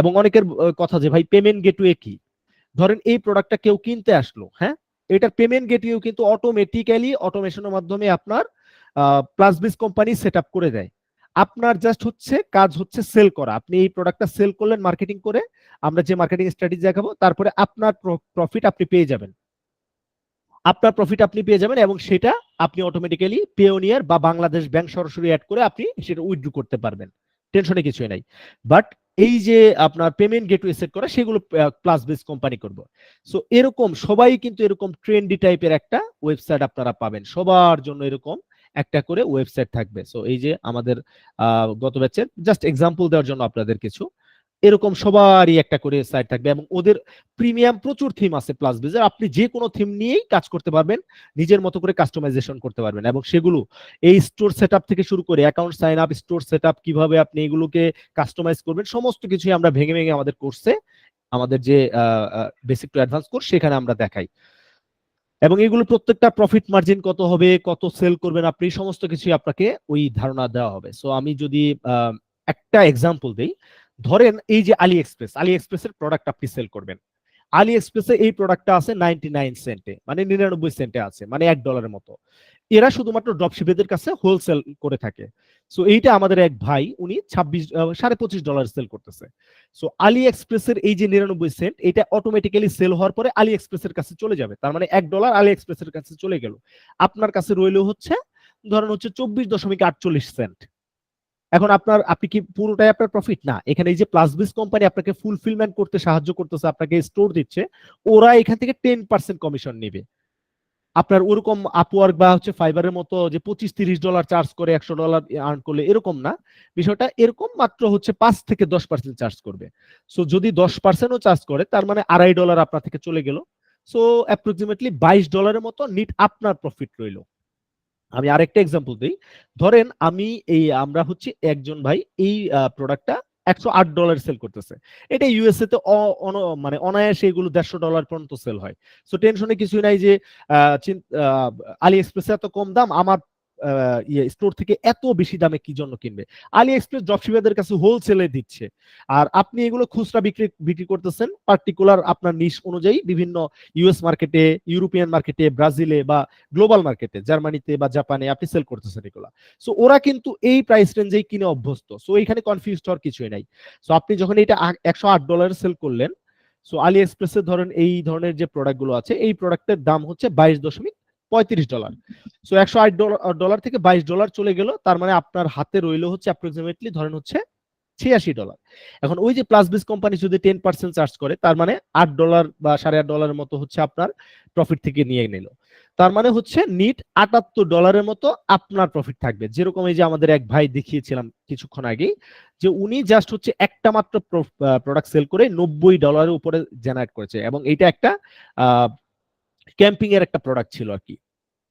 এবং অনেকের কথা যে ভাই পেমেন্ট গেটওয়ে কি, ধরেন এই প্রোডাক্টটা কেউ কিনতে আসলো, হ্যাঁ, এটার পেমেন্ট গেটওয়ে কিন্তু অটোমেটিক্যালি অটোমেশনের মাধ্যমে আপনার প্লাসবিস কোম্পানি সেট আপ করে দেয়। আপনার জাস্ট হচ্ছে কাজ হচ্ছে সেল করা, আপনি এই প্রোডাক্টটা সেল করলেন মার্কেটিং করে, আমরা যে মার্কেটিং স্ট্র্যাটেজি দেখাবো, তারপরে আপনার প্রফিট আপনি পেয়ে যাবেন, এবং সেটা আপনি অটোমেটিক্যালি পেওনিয়ার বা বাংলাদেশ ব্যাংক সরাসরি অ্যাড করে আপনি সেটা উইথড্র করতে পারবেন, টেনশনে কিছুই নাই। বাট এই যে আপনার পেমেন্ট গেটওয়ে সেট করা, সেগুলো প্লাস বেস কোম্পানি করবে। সো এরকম সবাই কিন্তু এরকম ট্রেন্ডি টাইপের একটা ওয়েবসাইট আপনারা পাবেন, সবার জন্য এরকম একটা করে ওয়েবসাইট থাকবে। সো এই যে আমাদের গত ব্যাচের জাস্ট এক্সাম্পল দেওয়ার জন্য আপনাদের কিছু, এরকম সবারই একটা করে সাইট থাকবে, এবং ওদের প্রিমিয়াম প্রচুর থিম আছে প্লাস বেজের, আপনি যে কোনো থিম নিয়েই কাজ করতে পারবেন, নিজের মতো করে কাস্টমাইজেশন করতে পারবেন, এবং সেগুলো এই স্টোর সেটআপ থেকে শুরু করে account sign up, store setup কিভাবে আপনি এগুলোকে কাস্টমাইজ করবেন, সমস্ত কিছুই আমরা ভেঙে ভেঙে আমাদের কোর্সে, আমাদের যে বেসিক টু অ্যাডভান্স কোর্স সেখানে আমরা দেখাই। এবং এগুলো প্রত্যেকটা প্রফিট মার্জিন কত হবে, কত সেল করবেন আপনি, সমস্ত কিছুই আপনাকে ওই ধারণা দেওয়া হবে। সো আমি যদি একটা এক্সাম্পল দেই, ধরেন এই যে আলি এক্সপ্রেসের প্রোডাক্ট আপনি সেল করবেন, আলি এক্সপ্রেসে এই প্রোডাক্টটা আছে 99 সেন্টে, মানে 99 সেন্টে আছে, মানে $1 মতো। এরা শুধুমাত্র ড্রপশিপের কাছে হোলসেল করে থাকে। সো এইটা আমাদের এক ভাই, উনি $25.5 সেল করতেছে। সো আলি এক্সপ্রেসের এই যে 99 সেন্ট, এটা অটোমেটিক্যালি সেল হওয়ার পরে আলি এক্সপ্রেসের কাছে চলে যাবে, তার মানে $1 আলি এক্সপ্রেসের কাছে চলে গেল, আপনার কাছে রইল হচ্ছে ধরেন হচ্ছে 24.48 সেন্ট। এখন আপনি কি পুরোটাই আপনার প্রফিট না, এখানে এই যে প্লাসবিস কোম্পানি আপনাকে ফুলফিলমেন্ট করতে সাহায্য করতেছে, আপনাকে স্টোর দিচ্ছে, ওরা এখান থেকে 10% কমিশন নেবে। আপনার ওরকম আপওয়ার্ক বা হচ্ছে ফাইবারের মতো যে $25-30 চার্জ করে $100 আর্ন করলে এরকম না, বিষয়টা এরকম, মাত্র হচ্ছে 5 থেকে 10% চার্জ করবে। সো যদি 10%ও চার্জ করে, তার মানে $2.5 আপনার থেকে চলে গেল। সো অ্যাপ্রক্সিমেটলি $22 মতো নিট আপনার প্রফিট রইল। আমি আরেকটা এক্সাম্পল দিই, ধরেন আমরা হচ্ছে একজন ভাই এই প্রোডাক্টটা $108 সেল করতেছে, এটা ইউএসএ তে মানে অনায়াসে এগুলো $150 পর্যন্ত সেল হয়। সো টেনশনে কিছুই নাই যে আলি এক্সপ্রেসে এত কম দাম, আমার স্টোর থেকে এত বেশি দামে কি জন্য কিনবে? আলি এক্সপ্রেস ড্রপশিপারদের কাছে হোলসেলে দিচ্ছে, আর আপনি এগুলো খুচরা বিক্রি করতেছেন পার্টিকুলার আপনার নিশ অনুযায়ী বিভিন্ন ইউএস মার্কেটে, ইউরোপিয়ান মার্কেটে, ব্রাজিলে বা গ্লোবাল মার্কেটে, জার্মানিতে বা জাপানে আপনি সেল করতেছেন এগুলো। সো ওরা কিন্তু এই প্রাইস রেঞ্জেই কিনে অভ্যস্ত, সো এখানে কনফিউজ হওয়ার কিছুই নাই। সো আপনি যখন এটা $108 সেল করলেন, সো আলি এক্সপ্রেসে ধরেন এই ধরনের যে প্রোডাক্ট গুলো আছে এই প্রোডাক্টের দাম হচ্ছে $22.35। সো $108 থেকে $22 চলে গেল, তার মানে আপনার হাতে রইল হচ্ছে অ্যাপ্রক্সিমেটলি ধরেন হচ্ছে $86। এখন ওই যে প্লাস বিস কোম্পানি যদি 10% চার্জ করে, তার মানে $8 বা $8.5 মতো হচ্ছে আপনার প্রফিট থেকে নিয়ে নিল। তার মানে হচ্ছে নিট $78 মতো আপনার প্রফিট থাকবে। যেরকম এই যে আমাদের এক ভাই দেখিয়েছিলাম কিছুক্ষণ আগেই, যে উনি জাস্ট হচ্ছে একটা মাত্র প্রোডাক্ট সেল করে $90 উপরে জেনারেট করেছে, এবং এটা একটা ক্যাম্পিং এর একটা প্রোডাক্ট ছিল আর কি,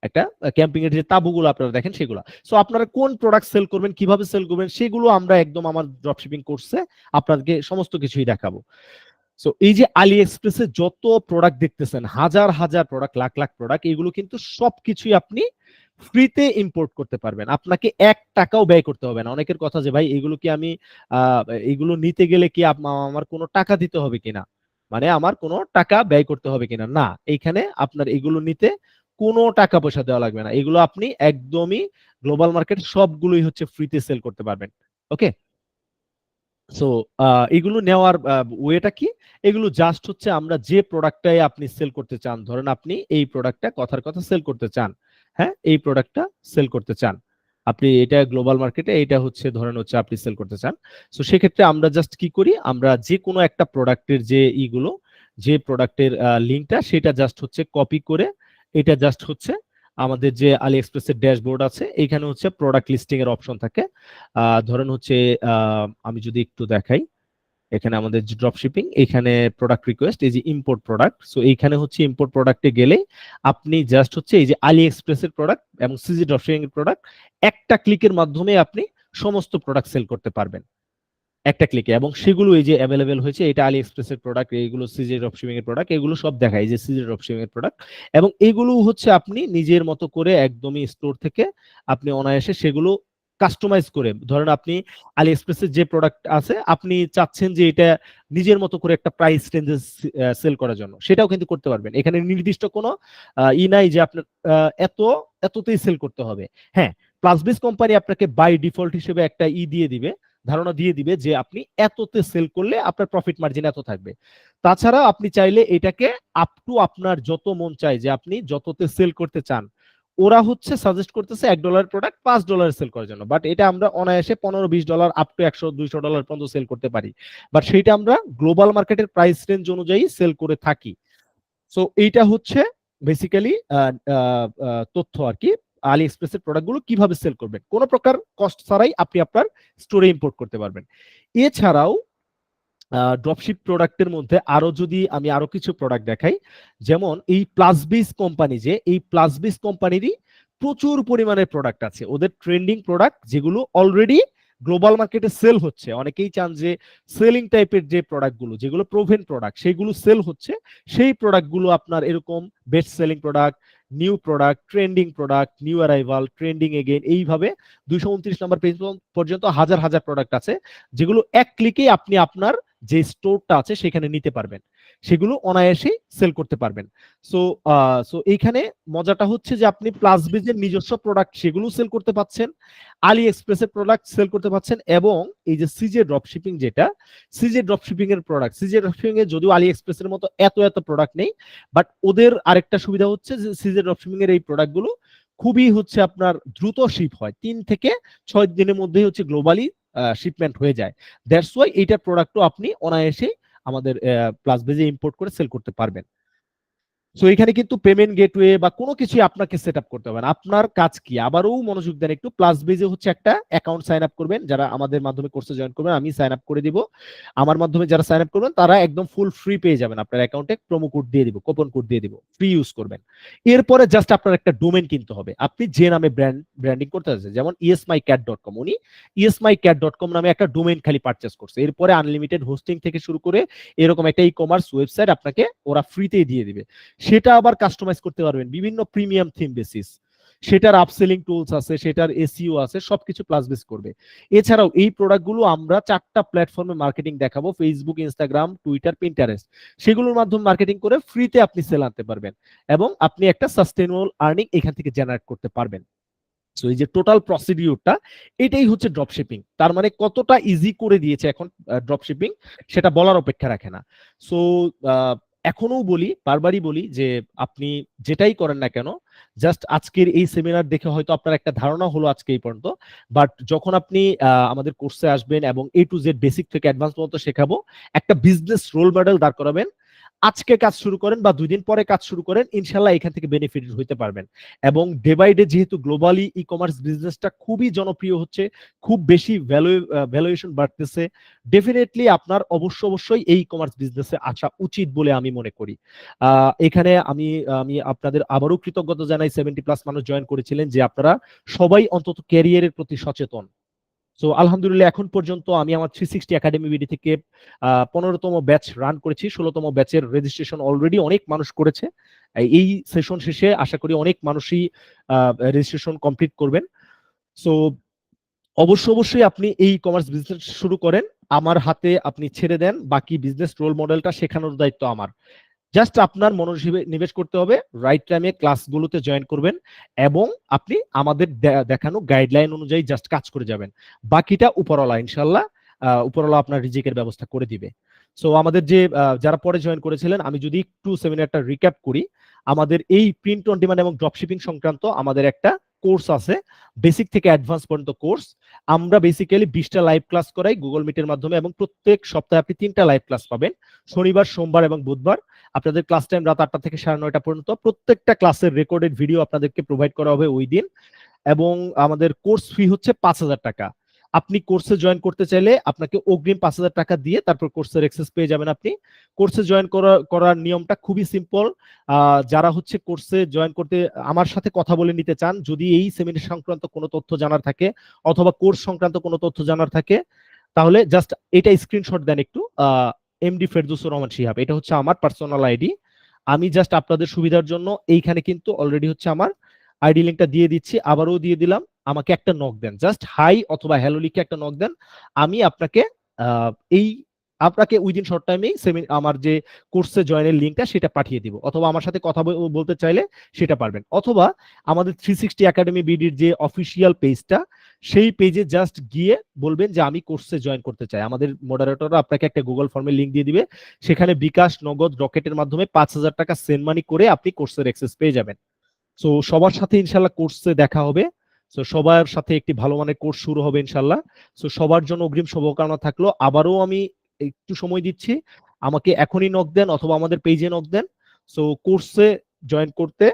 একটা ক্যাম্পিং এর যে তাঁবুগুলো আপনারা দেখেন সেগুলো। সো আপনারা কোন প্রোডাক্ট সেল করবেন, কিভাবে সেল করবেন, সেগুলো আমরা একদম আমার ড্রপশিপিং কোর্সে আপনাদেরকে সমস্ত কিছুই দেখাবো। সো এই যে আলি এক্সপ্রেসে যত প্রোডাক্ট দেখতেছেন, হাজার হাজার প্রোডাক্ট, লাখ লাখ প্রোডাক্ট, এগুলো কিন্তু সবকিছুই আপনি ফ্রিতে ইম্পোর্ট করতে পারবেন, আপনাকে $1 ব্যয় করতে হবে না। অনেকের কথা যে ভাই এগুলো কি আমি এগুলো নিতে গেলে কি আমার কোনো টাকা দিতে হবে কিনা, মানে আমার কোনো টাকা ব্যয় করতে হবে কিনা, না, এইখানে আপনার এগুলো নিতে কোনো টাকা পয়সা দেওয়া লাগবে না। এগুলো আপনি একদমই গ্লোবাল মার্কেট সবগুলোই হচ্ছে ফ্রিতে সেল করতে পারবেন। ওকে, সো এগুলো নেওয়ার ওয়েটা কি? এগুলো জাস্ট হচ্ছে আমরা যে প্রোডাক্টটাই আপনি সেল করতে চান, ধরেন আপনি এই প্রোডাক্টটা কথার কথা সেল করতে চান, হ্যাঁ এই প্রোডাক্টটা সেল করতে চান আপনি, এটা গ্লোবাল মার্কেটে এটা হচ্ছে ধরেন হচ্ছে আপনি সেল করতে চান। সো সেক্ষেত্রে আমরা জাস্ট কি করি, আমরা যে কোনো একটা প্রোডাক্টের যে ইগুলো, যে প্রোডাক্টের লিঙ্কটা, সেটা জাস্ট হচ্ছে কপি করে এটা জাস্ট হচ্ছে আমাদের যে আলি এক্সপ্রেসের ড্যাশবোর্ড আছে এইখানে হচ্ছে প্রোডাক্ট লিস্টিং এর অপশন থাকে। ধরেন হচ্ছে আমি যদি একটু দেখাই, এখানে আমাদের যে ড্রপ শিপিং, এখানে প্রোডাক্ট রিকোয়েস্ট, এই যে ইম্পোর্ট প্রোডাক্ট, সো এইখানে হচ্ছে ইম্পোর্ট প্রোডাক্টে গেলে আপনি জাস্ট হচ্ছে এই যে আলি এক্সপ্রেসের প্রোডাক্ট এবং সিজি ড্রপ শিপিং এর প্রোডাক্ট একটা ক্লিকের মাধ্যমে আপনি সমস্ত প্রোডাক্ট সেল করতে পারবেন একটা ক্লিকে, এবং সেগুলো এই যে অ্যাভেলেবেল হয়েছে, এটা আলি এক্সপ্রেসের প্রোডাক্ট, এইগুলো সিজি ড্রপ শিপিং এর প্রোডাক্ট, এগুলো সব দেখায় যে সিজি ড্রপ শিপিং এর প্রোডাক্ট, এবং এগুলো হচ্ছে আপনি নিজের মতো করে একদমই স্টোর থেকে আপনি অনায়াসে সেগুলো কাস্টমাইজ করে, ধরেন আপনি আলি এক্সপ্রেসের যে প্রোডাক্ট আছে আপনি চাচ্ছেন যে এটা নিজের মতো করে একটা প্রাইস রেঞ্জে সেল করার জন্য, সেটাও কিন্তু করতে পারবেন। এখানে নির্দিষ্ট কোনো ই নাই যে আপনার এত এততেই সেল করতে হবে। হ্যাঁ, প্লাসবিস কোম্পানি আপনাকে বাই ডিফল্ট হিসেবে একটা দিয়ে দিবে, ধারণা দিয়ে দিবে যে আপনি এততে সেল করলে আপনার প্রফিট মার্জিন এত থাকবে। তাছাড়া আপনি চাইলে এটাকে আপ টু আপনার যত মন চায় যে আপনি যততে সেল করতে চান, ওরা হচ্ছে সাজেস্ট করতেছে $1 প্রোডাক্ট $5 সেল করার জন্য, বাট এটা আমরা অনায়াসে $15-20 আপ টু $100-200 পর্যন্ত সেল করতে পারি, বাট সেইটা আমরা গ্লোবাল মার্কেটের প্রাইস রেঞ্জ অনুযায়ী সেল করে থাকি। সো এইটা হচ্ছে বেসিক্যালি তথ্য আর কি, আলি এক্সপ্রেসের প্রোডাক্টগুলো কিভাবে সেল করবেন, কোনো প্রকার কস্ট ছাড়াই আপনি আপনার স্টোরে ইম্পোর্ট করতে পারবেন। এছাড়াও ড্রপশিপ প্রোডাক্টের মধ্যে আরো যদি আমি আরো কিছু প্রোডাক্ট দেখাই, যেমন এই প্লাসবিস কোম্পানি, যে এই প্লাসবিস কোম্পানিরই প্রচুর পরিমাণের প্রোডাক্ট আছে, ওদের ট্রেন্ডিং প্রোডাক্ট যেগুলো অলরেডি গ্লোবাল মার্কেটে সেল হচ্ছে। অনেকেই চান যে সেলিং টাইপের যে প্রোডাক্টগুলো, যেগুলো প্রোভেন প্রোডাক্ট, সেইগুলো সেল হচ্ছে, সেই প্রোডাক্টগুলো আপনার এরকম best selling product, new product, trending product, new arrival, trending again, এইভাবে 229 নম্বর পেজ পর্যন্ত হাজার হাজার প্রোডাক্ট আছে, যেগুলো এক ক্লিকে আপনি আপনার যে স্টোরটা আছে সেখানে নিতে পারবেন, সেগুলো অনায়াসেই সেল করতে পারবেন। সো এইখানে মজাটা হচ্ছে যে আপনি প্লাসবিজের নিজস্ব প্রোডাক্ট সেগুলো সেল করতে পাচ্ছেন, আলি এক্সপ্রেসের প্রোডাক্ট সেল করতে পাচ্ছেন, এবং এই যে সিজে ড্রপশিপিং, যেটা সিজে ড্রপশিপিং এর প্রোডাক্ট, সিজে ড্রপশিপিং এর যদিও আলি এক্সপ্রেসের মতো এত এত প্রোডাক্ট নেই, বাট ওদের আরেকটা সুবিধা হচ্ছে যে সিজে ড্রপশিপিং এর এই প্রোডাক্টগুলো খুবই হচ্ছে আপনার দ্রুত শিপ হয়, 3 থেকে 6 দিনের মধ্যেই হচ্ছে গ্লোবালি শিপমেন্ট হয়ে যায়। দ্যাটস ওয়াই এইটার প্রোডাক্টও আপনি অনায়াসে আমাদের প্লাসবেজে ইম্পোর্ট করে সেল করতে পারবেন। সো এখানে কিন্তু পেমেন্ট গেটওয়ে বা কোনো কিছু আপনাকে সেট আপ করতে হবে না, আপনার কাজ কি, আবারও মনোযোগ দেন একটু, প্লাস বেজে হচ্ছে একটা অ্যাকাউন্ট সাইন আপ করবেন, যারা আমাদের মাধ্যমে কোর্সে জয়েন করবেন আমি সাইন আপ করে দিব, আমার মাধ্যমে যারা সাইন আপ করবেন তারা একদম ফুল ফ্রি পেয়ে যাবেন, আপনার অ্যাকাউন্টে প্রোমো কোড দিয়ে দিব, কুপন কোড দিয়ে দিব, ফ্রি ইউজ করবেন। এরপরে জাস্ট আপনার একটা ডোমেন কিনতে হবে, আপনি যে নামে ব্র্যান্ডিং করতে চাচ্ছেন, যেমন esmycat.com, উনি esmycat.com নামে একটা ডোমেন খালি পারচেজ করছে, এরপরে আনলিমিটেড হোস্টিং থেকে শুরু করে এরকম একটা ই কমার্স ওয়েবসাইট আপনাকে ওরা ফ্রিতেই দিয়ে দিবে, সেটা আবার কাস্টমাইজ করতে পারবেন বিভিন্ন প্রিমিয়াম থিম বেসিস, সেটার আপসেলিং টুলস আছে, সেটার এসইও আছে, সবকিছু প্লাস বেস করবে। এছাড়াও এই প্রোডাক্টগুলো আমরা 4টা প্ল্যাটফর্মে মার্কেটিং দেখাবো, ফেসবুক, ইনস্টাগ্রাম, টুইটার, পিন্টারেস্ট। সেগুলোর মাধ্যমে মার্কেটিং করে ফ্রিতে আপনি সেল আনতে পারবেন এবং আপনি একটা সাস্টেনেবল আর্নিং এখান থেকে জেনারেট করতে পারবেন। সো এই যে টোটাল প্রসিডিউরটা, এটাই হচ্ছে ড্রপশিপিং। তার মানে কতটা ইজি করে দিয়েছে এখন ড্রপশিপিং, সেটা বলার অপেক্ষা রাখে না। সো এখনো বলি, বারবারই বলি যে আপনি যেটাই করেন না কেন, জাস্ট আজকের এই সেমিনার দেখে হয়তো আপনার একটা ধারণা হলো আজকে এই পর্যন্ত, বাট যখন আপনি আমাদের কোর্সে আসবেন এবং A to Z বেসিক থেকে অ্যাডভান্স পর্যন্ত শেখাবো, একটা বিজনেস রোল মডেল দাঁড় করাবেন, আজকে কাজ শুরু করেন বা 2 দিন পরে কাজ শুরু করেন, ইনশাল্লাহ এখান থেকে বেনিফিট হইতে পারবেন। এবং ডে বাই ডে যেহেতু গ্লোবালি ই কমার্স বিজনেসটা খুবই জনপ্রিয় হচ্ছে, খুব বেশি ভ্যালুয়েশন বাড়তেছে, ডেফিনেটলি আপনার অবশ্যই এই কমার্স বিজনেসে আসা উচিত বলে আমি মনে করি। এখানে আমি আমি আপনাদের আবারও কৃতজ্ঞতা জানাই, 70+ মানুষ জয়েন করেছিলেন, যে আপনারা সবাই অন্তত ক্যারিয়ারের প্রতি সচেতন। সো আলহামদুলিল্লাহ এখন পর্যন্ত আমি আমার 360 একাডেমি বিডি থেকে 15তম ব্যাচ রান করেছি। 16তম ব্যাচের রেজিস্ট্রেশন অলরেডি অনেক মানুষ করেছে। এই সেশন শেষে আশা করি অনেক মানুষই রেজিস্ট্রেশন কমপ্লিট করবেন। সো অবশ্যই আপনি এই কমার্স বিজনেস শুরু করেন, আমার হাতে আপনি ছেড়ে দেন, বাকি বিজনেস রোল মডেলটা শেখানোর দায়িত্ব আমার। জাস্ট আপনার মনোনিবেশ করতে হবে, রাইট টাইমে ক্লাসগুলোতে জয়েন করবেন এবং আপনি আমাদের দেখানো গাইডলাইন অনুযায়ী জাস্ট কাজ করে যাবেন। বাকিটা উপরওয়ালা, ইনশাল্লাহ উপরওয়ালা আপনার রিজিকের ব্যবস্থা করে দিবে। সো আমাদের যে যারা পরে জয়েন করেছিলেন, আমি যদি একটু সেমিনারটা রিক্যাপ করি, আমাদের এই প্রিন্ট অন ডিমান্ড এবং ড্রপশিপিং সংক্রান্ত আমাদের একটা কোর্স আছে, বেসিক থেকে অ্যাডভান্স পর্যন্ত কোর্স। আমরা বেসিক্যালি 20টা লাইভ ক্লাস করাই গুগল মিটের মাধ্যমে এবং প্রত্যেক সপ্তাহে আপনি 3টা লাইভ ক্লাস পাবেন, শনিবার, সোমবার এবং বুধবার। আপনাদের ক্লাস টাইম রাত 8টা থেকে 9:30 পর্যন্ত। প্রত্যেকটা ক্লাসের রেকর্ডেড ভিডিও আপনাদেরকে প্রোভাইড করা হবে ওই দিন। এবং আমাদের কোর্স ফি হচ্ছে 5,000 টাকা। আপনি কোর্সে জয়েন করতে চাইলে আপনাকে অগ্রিম 5,000 টাকা দিয়ে তারপর কোর্সের অ্যাক্সেস পেয়ে যাবেন। আপনি কোর্সে জয়েন করার নিয়মটা খুবই সিম্পল। যারা হচ্ছে কোর্সে জয়েন করতে আমার সাথে কথা বলে নিতে চান, যদি এই সেমিনার সংক্রান্ত কোনো তথ্য জানার থাকে অথবা কোর্স সংক্রান্ত কোনো তথ্য জানার থাকে, তাহলে জাস্ট এটা স্ক্রিনশট দেন একটু। এমডি ফেরদৌসুর রহমান শিহাব, এটা হচ্ছে আমার পার্সোনাল আইডি। আমি জাস্ট আপনাদের সুবিধার জন্য এইখানে কিন্তু অলরেডি হচ্ছে আমার আইডি লিঙ্কটা দিয়ে দিচ্ছি, আবারও দিয়ে দিলাম। আমাকে একটা নক দেন, জাস্ট হাই অথবা হ্যালো লিখে একটা নক দেন, আমি আপনাকে এই আপনাকে উইদিন শর্ট টাইমেই আমার যে কোর্সে জয়েনের লিঙ্কটা সেটা পাঠিয়ে দিব। অথবা আমার সাথে কথা বলতে চাইলে সেটা পারবেন, অথবা আমাদের 360 একাডেমি বিডির যে অফিসিয়াল পেজটা, সেই পেজে জাস্ট গিয়ে বলবেন যে আমি কোর্সে জয়েন করতে চাই। আমাদের মডারেটররা আপনাকে একটা গুগল ফর্মের লিঙ্ক দিয়ে দিবে, সেখানে বিকাশ, নগদ, রকেটের মাধ্যমে 5,000 টাকা সেন্ড মানি করে আপনি কোর্সের অ্যাক্সেস পেয়ে যাবেন। সো সবার সাথে ইনশাল্লাহ কোর্সে দেখা হবে। সো সবার সাথে একটি ভালো মানের কোর্স শুরু হবে ইনশাল্লাহ। সো সবার জন্য অগ্রিম শুভকামনা থাকলো। আবারও আমি একটু সময় দিচ্ছি, আমাকে এখনই নক দেন অথবা আমাদের পেজে নক দেন। সো কোর্সে জয়েন করতে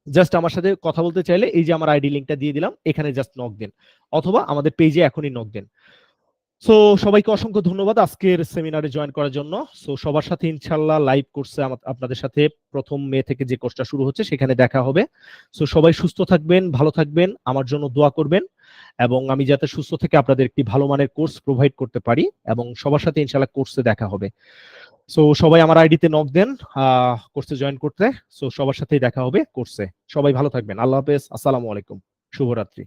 জাস্ট আমার সাথে কথা বলতে চাইলে এই যে আমার আইডি লিঙ্কটা দিয়ে দিলাম, এখানে জাস্ট নক দেন অথবা আমাদের পেজে এখনই নক দেন। সো সবাইকে অসংখ্য ধন্যবাদ আজকের সেমিনারে জয়েন করার জন্য। সো সবার সাথে ইনশাল্লাহ লাইভ কোর্সে আপনাদের সাথে 1 মে থেকে যে কোর্সটা শুরু হচ্ছে সেখানে দেখা হবে। সো সবাই সুস্থ থাকবেন, ভালো থাকবেন, আমার জন্য দোয়া করবেন এবং আমি যাতে সুস্থ থেকে আপনাদের একটি ভালো মানের কোর্স প্রোভাইড করতে পারি এবং সবার সাথে ইনশাল্লাহ কোর্সে দেখা হবে। সো সবাই আমার আইডিতে নক দেন কোর্সে জয়েন করতে। সো সবার সাথেই দেখা হবে কোর্সে। সবাই ভালো থাকবেন, আল্লাহ হাফেজ, আসসালামু আলাইকুম, শুভরাত্রি।